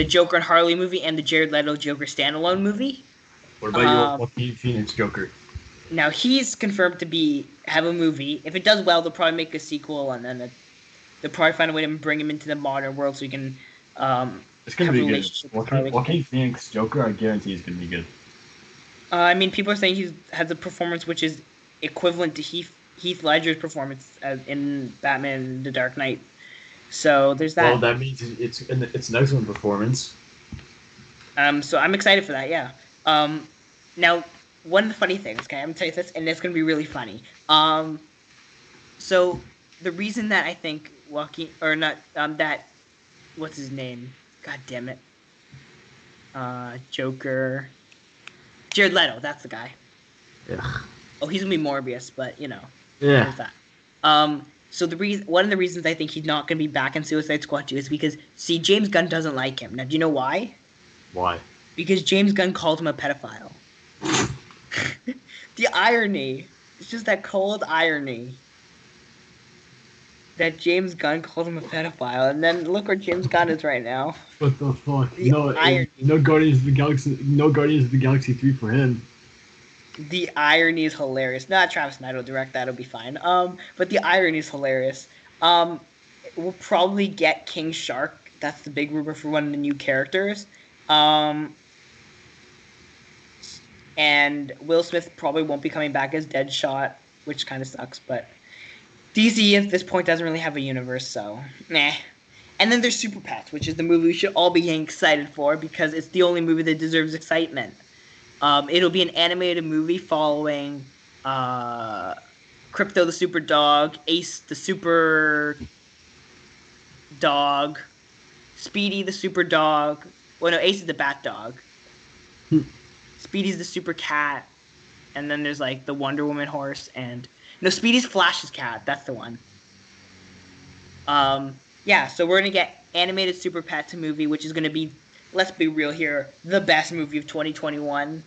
Joker and Harley movie and the Jared Leto Joker standalone movie. What about your Joaquin Phoenix Joker? Now he's confirmed to have a movie. If it does well, they'll probably make a sequel, and then they'll probably find a way to bring him into the modern world so he can it's gonna be good. Joaquin Phoenix Joker, I guarantee is gonna be good. I mean, people are saying he has a performance which is equivalent to Heath Ledger's performance in Batman: The Dark Knight. So there's that. Well, that means it's an excellent performance. So I'm excited for that. Yeah. Now, one of the funny things, okay, I'm gonna tell you this, and it's gonna be really funny. So the reason that I think what's his name? God damn it. Joker. Jared Leto, that's the guy. Yeah. Oh, he's gonna be Morbius, but Yeah. There's that. So one of the reasons I think he's not gonna be back in Suicide Squad 2 is because James Gunn doesn't like him. Now, do you know why? Why? Because James Gunn called him a pedophile. The irony. It's just that cold irony. That James Gunn called him a pedophile, and then look where James Gunn is right now. What the fuck? Irony. No Guardians of the Galaxy 3 for him. The irony is hilarious. Not Travis Knight will direct that; it'll be fine. But the irony is hilarious. We'll probably get King Shark. That's the big rumor for one of the new characters. And Will Smith probably won't be coming back as Deadshot, which kind of sucks, but DC at this point doesn't really have a universe, so meh. And then there's Super Pets, which is the movie we should all be getting excited for because it's the only movie that deserves excitement. It'll be an animated movie following Crypto the Super Dog, Ace the Super Dog, Speedy the Super Dog. Well, no, Ace is the Bat Dog. Speedy's the Super Cat. And then there's like the Wonder Woman horse and No, Speedy's Flash's cat. That's the one. Yeah, so we're gonna get animated Super Pets movie, which is gonna be, let's be real here, the best movie of 2021.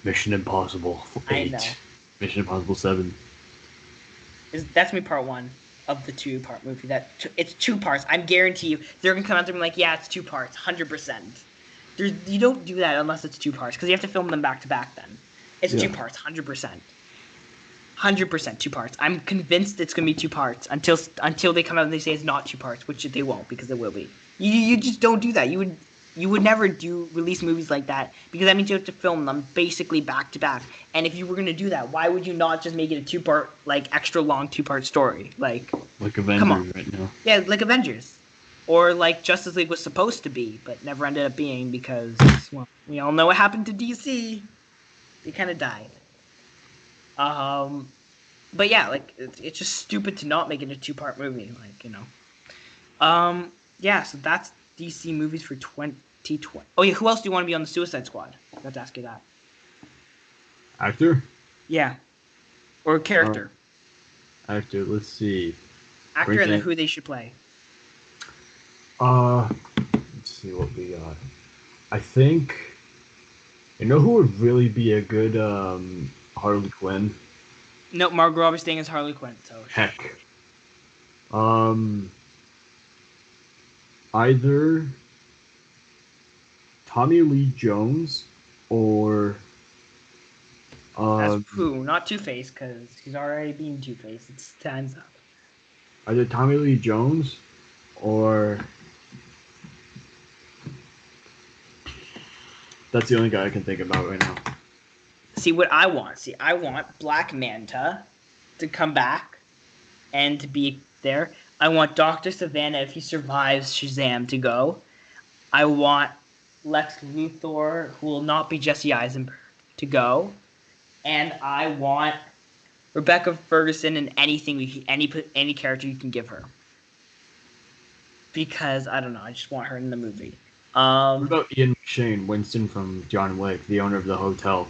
Mission Impossible I 8. know. Mission Impossible 7. That's me part one of the two-part movie. It's two parts. I'm guarantee you they're gonna come out there and be like, yeah, it's two parts, 100%. You don't do that unless it's two parts because you have to film them back to back. Then it's Yeah. two parts, 100%. 100% two parts. I'm convinced it's gonna be two parts until they come out and they say it's not two parts, which they won't because it will be. You just don't do that. You would never release movies like that because that means you have to film them basically back to back. And if you were gonna do that, why would you not just make it a two-part, like extra long two-part story? Like Avengers come on. right now. Yeah, like Avengers. Or like Justice League was supposed to be, but never ended up being because, well, we all know what happened to DC. They kind of died. But yeah, like it's just stupid to not make it a two-part movie, like, you know. Yeah, so that's DC movies for 2020. Oh yeah, who else do you want to be on the Suicide Squad? I have to ask you that. Actor? Yeah, or character. Actor, let's see. Actor and then who they should play. Let's see what we got. I think, you know who would really be a good Harley Quinn? No, Margot Robbie staying as Harley Quinn. So Heck. Either Tommy Lee Jones or that's who, not Two-Face, because he's already being Two-Face. It's time's up. either Tommy Lee Jones or that's the only guy I can think about right now. See what I want. See, I want Black Manta to come back and to be there. I want Dr. Savannah, if he survives Shazam, to go. I want Lex Luthor, who will not be Jesse Eisenberg, to go. And I want Rebecca Ferguson in any character you can give her. Because, I don't know, I just want her in the movie. What about Ian McShane, Winston from John Wick, the owner of the hotel,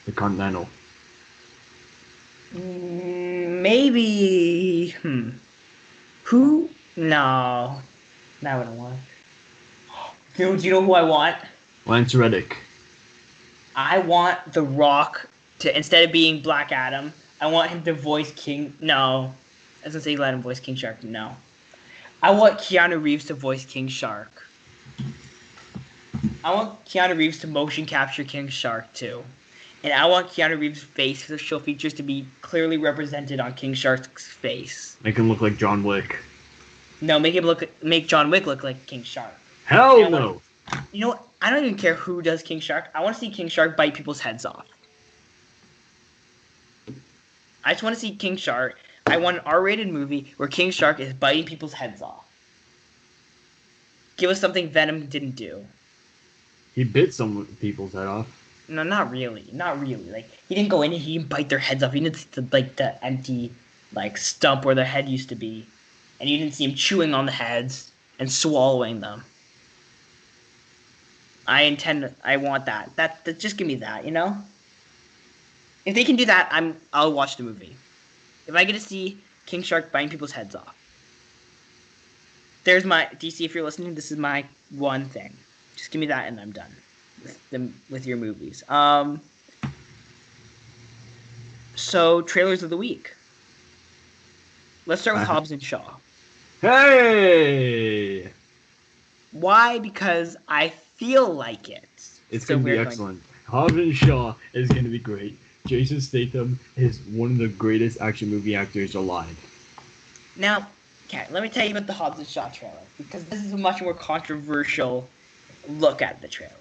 the Continental? Maybe. Who? No. That wouldn't work. Do you know who I want? Lance Reddick. I want The Rock to, instead of being Black Adam, I want him to voice King. No. I was going to say let him voice King Shark. No. I want Keanu Reeves to voice King Shark. I want Keanu Reeves to motion capture King Shark too. And I want Keanu Reeves' facial features to be clearly represented on King Shark's face. Make him look like John Wick. No, make John Wick look like King Shark. Hell no! You know what? I don't even care who does King Shark. I want to see King Shark bite people's heads off. I just want to see King Shark. I want an R-rated movie where King Shark is biting people's heads off. Give us something Venom didn't do. He bit some people's head off. No, not really. Not really. Like, he didn't go in and he didn't bite their heads off. He didn't see the empty, like, stump where their head used to be. And you didn't see him chewing on the heads and swallowing them. I want that. That just give me that, you know? If they can do that, I'll watch the movie. If I get to see King Shark biting people's heads off. There's my DC, if you're listening, this is my one thing. Just give me that and I'm done with your movies. So trailers of the week. Let's start with Hobbs and Shaw. Hey! Why? Because I feel like it. It's going to be excellent. Hobbs and Shaw is going to be great. Jason Statham is one of the greatest action movie actors alive. Now, okay, let me tell you about the Hobbs and Shaw trailer, because this is a much more controversial look at the trailer.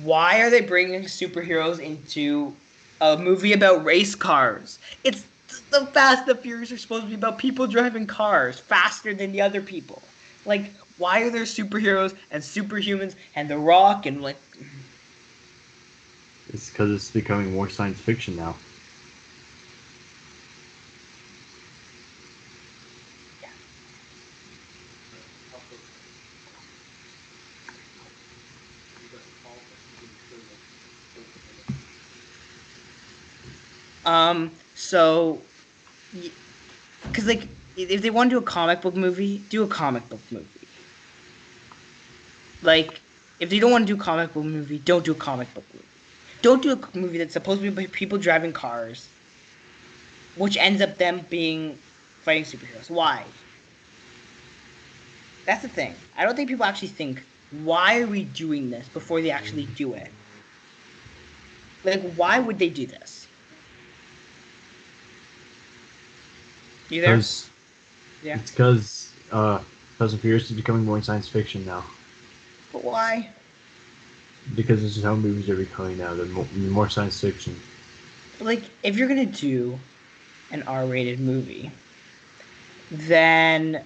Why are they bringing superheroes into a movie about race cars? It's the Fast and the Furious are supposed to be about people driving cars faster than the other people. Like, why are there superheroes and superhumans and The Rock and, like... It's because it's becoming more science fiction now. So, because like if they want to do a comic book movie, do a comic book movie. Like if they don't want to do a comic book movie, don't do a comic book movie. Don't do a movie that's supposed to be people driving cars, which ends up them being fighting superheroes. Why? That's the thing. I don't think people actually think, why are we doing this before they actually do it? Like, why would they do this? You there? Yeah. It's because Fast and Furious is becoming more science fiction now. But why? Because this is how movies are becoming now. They're more science fiction. But like, if you're gonna do an R-rated movie, then,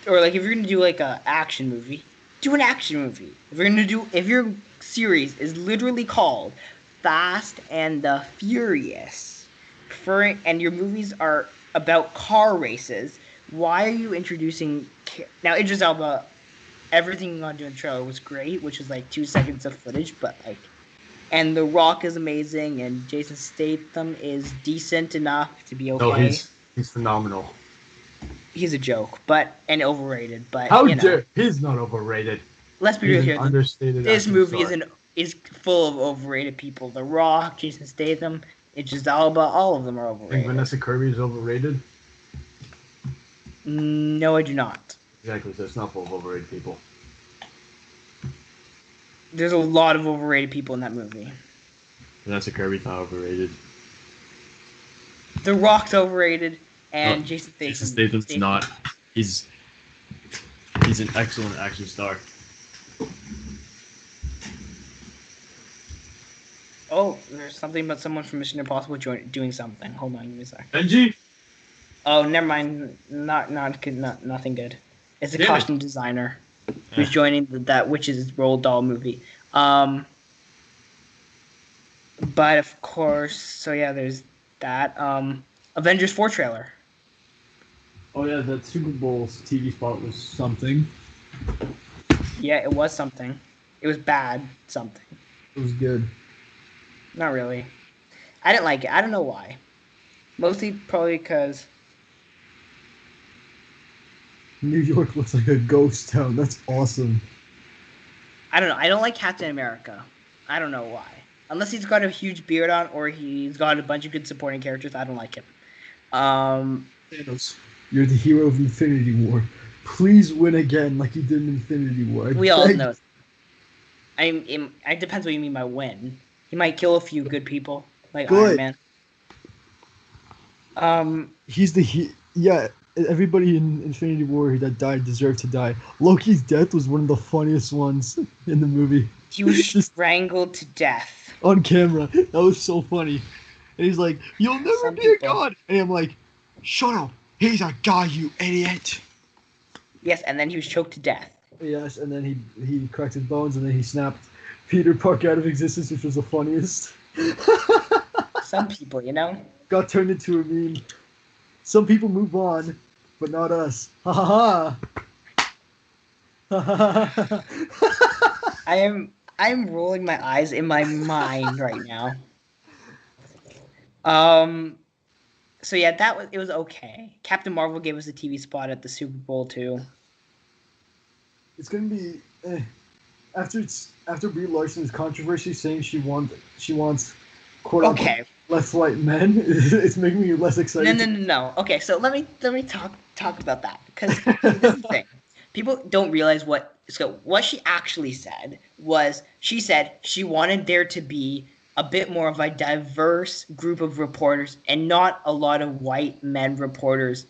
or like if you're gonna do like a action movie, do an action movie. If your series is literally called Fast and the Furious, and your movies are about car races, why are you introducing? Now Idris Elba, everything on doing the trailer was great, which is like 2 seconds of footage, but like, and The Rock is amazing, and Jason Statham is decent enough to be okay. No, he's phenomenal. He's a joke, and overrated. But how dare he's not overrated? Let's be real here. Understated. This movie is full of overrated people. The Rock, Jason Statham, Idris Elba, all of them are overrated. Think Vanessa Kirby is overrated? No, I do not. Exactly, so it's not full of overrated people. There's a lot of overrated people in that movie. Vanessa Kirby's not overrated. The Rock's overrated, and Jason Statham's not. He's an excellent action star. Oh, there's something about someone from Mission Impossible doing something. Hold on, give me a sec. Benji? Oh, never mind. Nothing good. It's a costume designer who's joining that Witch's Roll Doll movie. But of course, so yeah, there's that. Avengers 4 trailer. Oh yeah, that Super Bowl TV spot was something. Yeah, it was something. It was bad something. It was good. Not really. I didn't like it. I don't know why. Mostly probably because New York looks like a ghost town. That's awesome. I don't know. I don't like Captain America. I don't know why. Unless he's got a huge beard on or he's got a bunch of good supporting characters, I don't like him. Thanos, you're the hero of Infinity War. Please win again like you did in Infinity War. We all know. It depends what you mean by win. He might kill a few good people, like Iron Man. He's yeah. Everybody in Infinity War that died deserved to die. Loki's death was one of the funniest ones in the movie. He was strangled to death on camera. That was so funny. And he's like, "You'll never be a god." And I'm like, "Shut up! He's a god, you idiot." Yes, and then he was choked to death. Yes, and then he cracked his bones, and then he snapped Peter Parker out of existence, which was the funniest. Some people, got turned into a meme. Some people move on, but not us. Ha ha ha. I'm rolling my eyes in my mind right now. So yeah, it was okay. Captain Marvel gave us a TV spot at the Super Bowl too. It's gonna be after Brie Larson's controversy saying she wants quote unquote less white men. It's making me less excited. No. Okay, so let me talk about that because this is the thing. People don't realize what she actually said was she said she wanted there to be a bit more of a diverse group of reporters and not a lot of white men reporters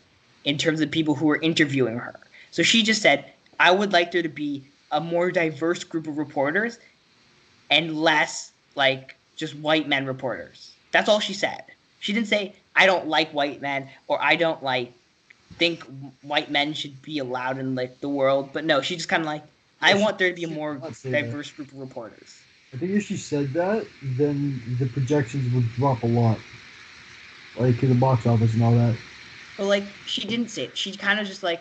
in terms of people who were interviewing her. So she just said, I would like there to be a more diverse group of reporters and less like just white men reporters. That's all she said. She didn't say, I don't like white men or I don't think white men should be allowed in the world. But no, she just kind of I want there to be a more diverse group of reporters. I think if she said that, then the projections would drop a lot. In the box office and all that. But she didn't say it. She kind of just I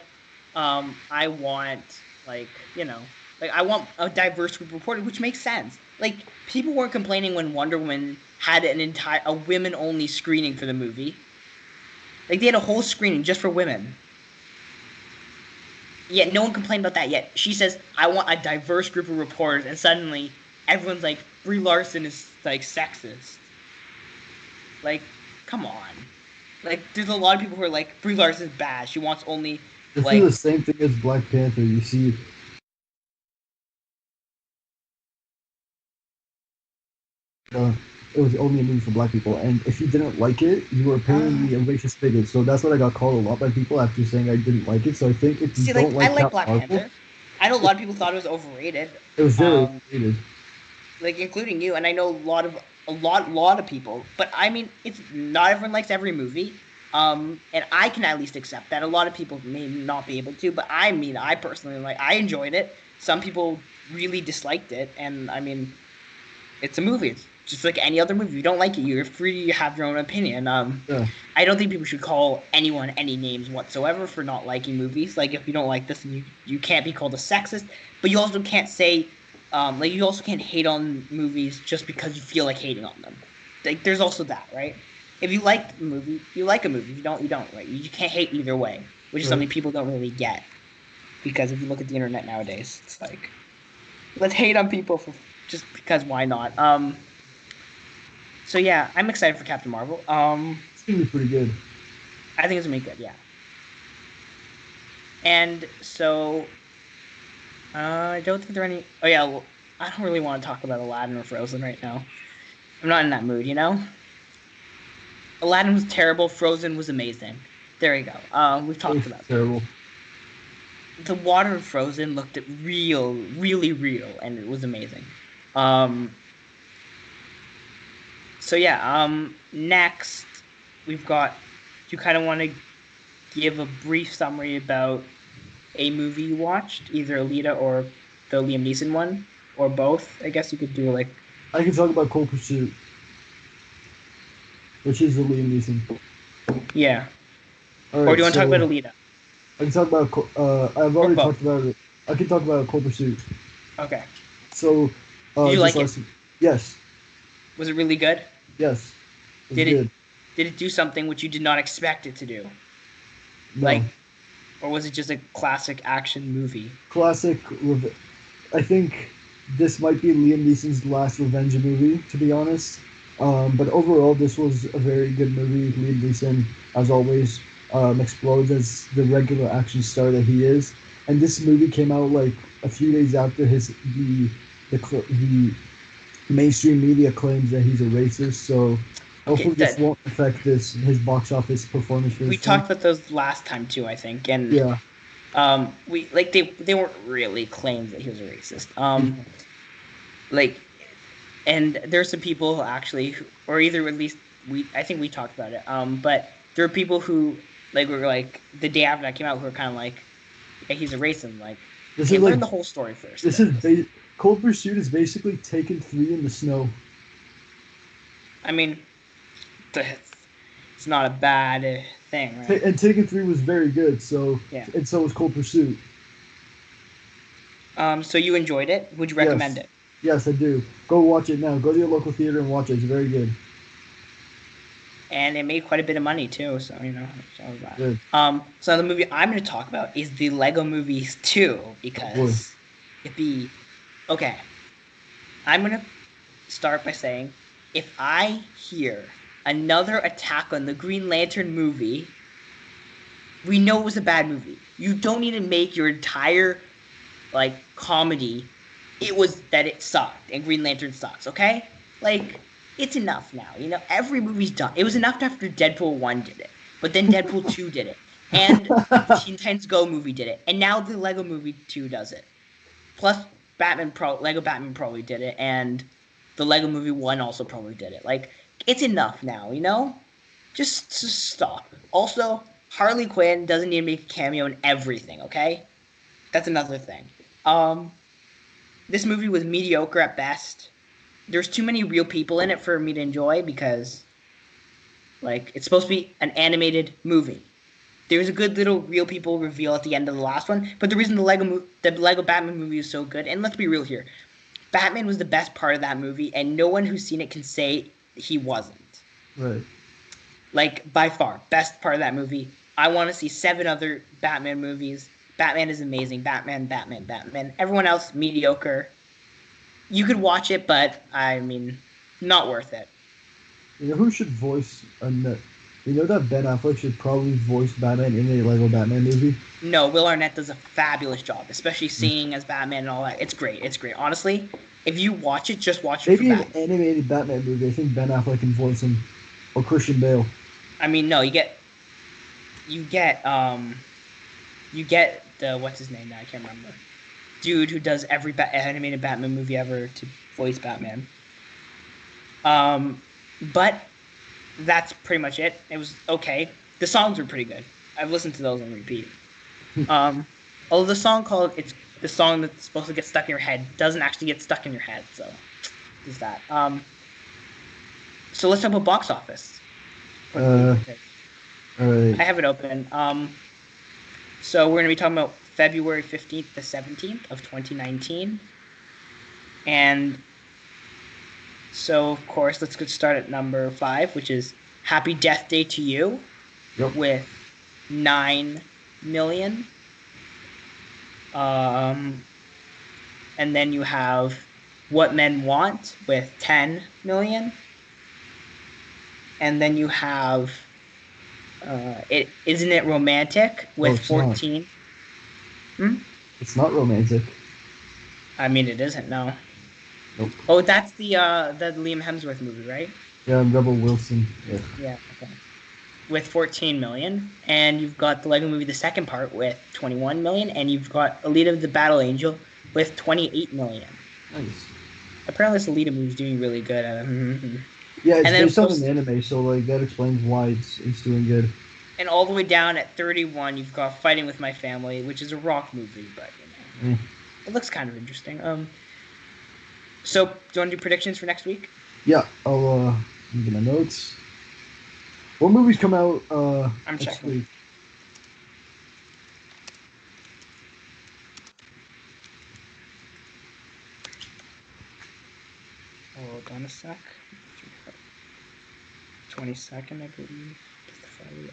want I want a diverse group of reporters, which makes sense. like people weren't complaining when Wonder Woman had a women only screening for the movie. Like they had a whole screening just for women. Yet no one complained about that yet. She says, I want a diverse group of reporters, and suddenly everyone's like, Brie Larson is like sexist. Like, come on. Like, there's a lot of people who are like, Brie Larson is bad. She wants only This is like the same thing as Black Panther. You see, uh, it was only a movie for black people, and if you didn't like it, you were apparently a racist bigot. So that's what I got called a lot by people after saying I didn't like it. So I think if you see, don't like I like like Captain Black Marvel, Panther. I know a lot of people thought it was overrated. it was very Um, overrated. like including you, and I know a lot of people. But I mean, it's not everyone likes every movie. And I can at least accept that. A lot of people may not be able to, but I mean, I personally I enjoyed it. Some people really disliked it, and I mean, it's a movie. It's just like any other movie. If you don't like it, you're free to have your own opinion. Yeah. I don't think people should call anyone any names whatsoever for not liking movies. Like if you don't like this, you can't be called a sexist, but you also can't say, like you also can't hate on movies just because you feel like hating on them. Like there's also that, right? If you like a movie, you like a movie. If you don't, you don't. Right? You can't hate either way, which is something people don't really get. Because if you look at the internet nowadays, it's like, let's hate on people for just because why not? So yeah, I'm excited for Captain Marvel. It's gonna be pretty good. I think it's gonna be good, yeah. And so, I don't think there are any. Oh yeah, well, I don't really want to talk about Aladdin or Frozen right now. I'm not in that mood, you know. Aladdin was terrible. Frozen was amazing. There you go. We've talked about that. Terrible. The water of Frozen looked real, really real, and it was amazing. Um, so yeah, next we've got. You kind of want to give a brief summary about a movie you watched, either Alita or the Liam Neeson one, or both. I guess you could do like. I can talk about Cold Pursuit, which is the Liam Neeson. Yeah. All Or right, do you want to talk so about Alita? I can talk about. I've Or already both. talked about it. I can talk about Cold Pursuit. Okay. So, Did you just like it? last, yes, Was it really good? yes, it's Did good. it do something which you did not expect it to do? No. Like, or was it just a classic action movie? Classic. I think this might be Liam Neeson's last revenge movie, to be honest. But overall, this was a very good movie. Liam Neeson, as always, explodes as the regular action star that he is. And this movie came out like a few days after the mainstream media claims that he's a racist. So hopefully this won't affect his box office performance. For We this film. talked about those last time too, I think, and Yeah. we like they weren't really claims that he was a racist. Like, and there's some people who actually, or either at least I think we talked about it. But there are people who like were like the day after that came out who were kind of like, yeah, he's a racist. Like, This okay, is learn like the whole story first. this is Cold Pursuit is basically Taken 3 in the snow. I mean, it's not a bad thing, right? And Taken 3 was very good. So Yeah. and so was Cold Pursuit. So you enjoyed it? Would you recommend it? Yes, I do. Go watch it now. Go to your local theater and watch it. It's very good. And it made quite a bit of money too, so you know, so was that. Good. So the movie I'm going to talk about is the Lego Movies 2 because it'd be okay. I'm going to start by saying, if I hear another attack on the Green Lantern movie, we know it was a bad movie. You don't need to make your entire like comedy. It was that it sucked and Green Lantern sucks. Okay, like. It's enough now, you know. Every movie's done. It was enough after Deadpool 1 did it, but then Deadpool 2 did it, and the Teen Titans Go movie did it, and now the Lego Movie 2 does it. Plus, Lego Batman probably did it, and the Lego Movie 1 also probably did it. Like, it's enough now, you know. Just stop. Also, Harley Quinn doesn't need to make a cameo in everything. Okay, that's another thing. This movie was mediocre at best. There's too many real people in it for me to enjoy because, like, it's supposed to be an animated movie. There's a good little real people reveal at the end of the last one, but the reason the Lego Batman movie is so good, and let's be real here, Batman was the best part of that movie, and no one who's seen it can say he wasn't. Right. Like, by far, best part of that movie. I want to see 7 other Batman movies. Batman is amazing. Batman, Batman, Batman. Everyone else, mediocre. You could watch it, but, I mean, not worth it. You know who should voice you know that Ben Affleck should probably voice Batman in a Lego Batman movie? No, Will Arnett does a fabulous job, especially singing as Batman and all that. It's great. It's great. Honestly, if you watch it, just watch it Maybe for an Batman. animated Batman movie. I think Ben Affleck can voice him. Or Christian Bale. I mean, no, you get the, what's his name now? I can't remember. Dude who does every animated Batman movie ever to voice Batman. But that's pretty much it. It was okay. The songs were pretty good. I've listened to those on repeat. Although it's the song that's supposed to get stuck in your head doesn't actually get stuck in your head, so there's that. So let's talk about box office. Alright. I have it open. So we're gonna be talking about February 15th to 17th of 2019, and so of course let's get started at number 5, which is Happy Death Day to You, with 9 million. And then you have What Men Want with 10 million. And then you have Isn't It Romantic with 14. It's not romantic. I mean, it isn't, no. Nope. Oh, that's the Liam Hemsworth movie, right? Yeah, Rebel Wilson. Yeah, okay. With 14 million. And you've got the Lego Movie, the second part, with 21 million. And you've got Alita the Battle Angel with 28 million. Nice. Apparently this Alita movie is doing really good. Yeah, it's And then based on an anime, so like that explains why it's doing good. And all the way down at 31, you've got Fighting with My Family, which is a rock movie, but you know, it looks kind of interesting. So do you want to do predictions for next week? Yeah, I'll let me get my notes. What movies come out I'm next checking. week? Hold on a sec. 22nd, I believe. Just the Friday.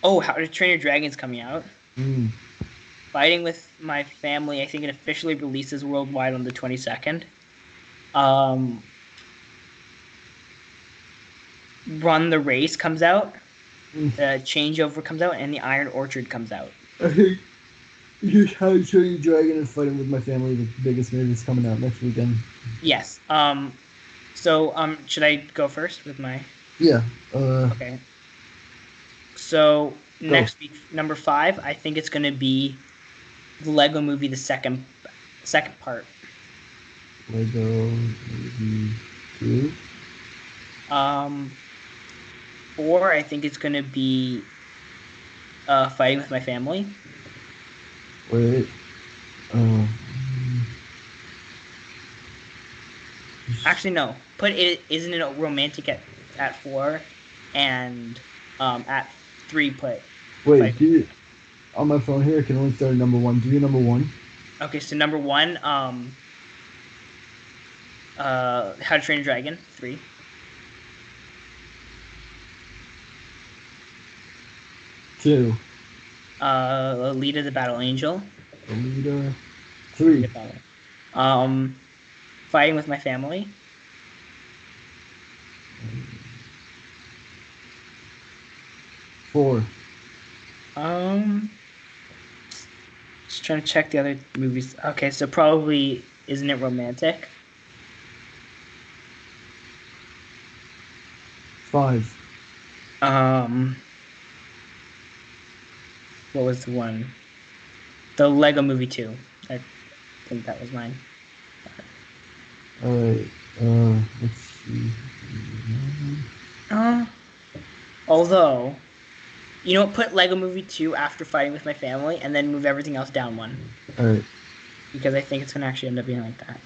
Oh, How to Train Your Dragon's coming out. Fighting with My Family, I think it officially releases worldwide on the 22nd. Run the Race comes out. The Changeover comes out, and the Iron Orchard comes out. I think How to Train Your Dragon and Fighting with My Family, the biggest movies coming out next weekend. Yes. So, should I go first with my... Yeah. Okay. So, next week, number 5, I think it's going to be the Lego Movie, the second part. Lego Movie 2. 4, I think it's going to be Fighting with My Family. Wait. Actually, no. Put it. Isn't it romantic at 4, and at 3 put. Wait. On my phone here, I can only start at number 1. Do you number 1? Okay, so number 1, How to Train Your Dragon 3. 2. Alita the Battle Angel. Alita. 3. Fighting with My Family. 4. Just trying to check the other movies. Okay, so probably Isn't It Romantic? 5. What was the one? The Lego Movie 2. I think that was mine. Alright. Let's see. Although, you know what? Put Lego Movie 2 after Fighting with My Family, and then move everything else down 1. Alright. Because I think it's going to actually end up being like that.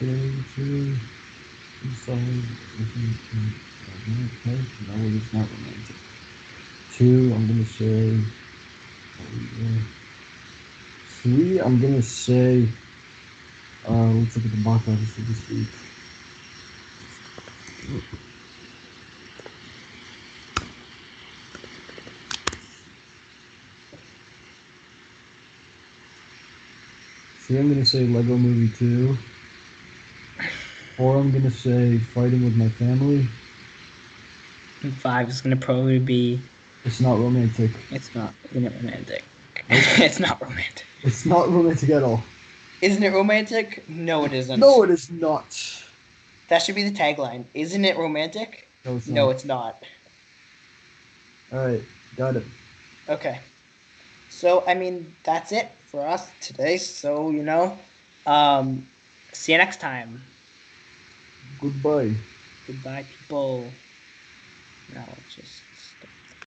Okay, 2, 5, romantic. No, it's not romantic. 2, I'm gonna say. 3, I'm gonna say. Let's look at the box office for this week. Three, I'm gonna say Lego Movie 2. 4, I'm gonna say Fighting with My Family. And 5 is gonna probably be. It's not romantic. It's not. Isn't it romantic? It's not romantic. It's not romantic at all. Isn't it romantic? No, it isn't. No, it is not. That should be the tagline. Isn't it romantic? No, it's No, not. it's not. Alright, got it. Okay. So, I mean, that's it for us today. So, see you next time. Goodbye. Goodbye, people. Now, just.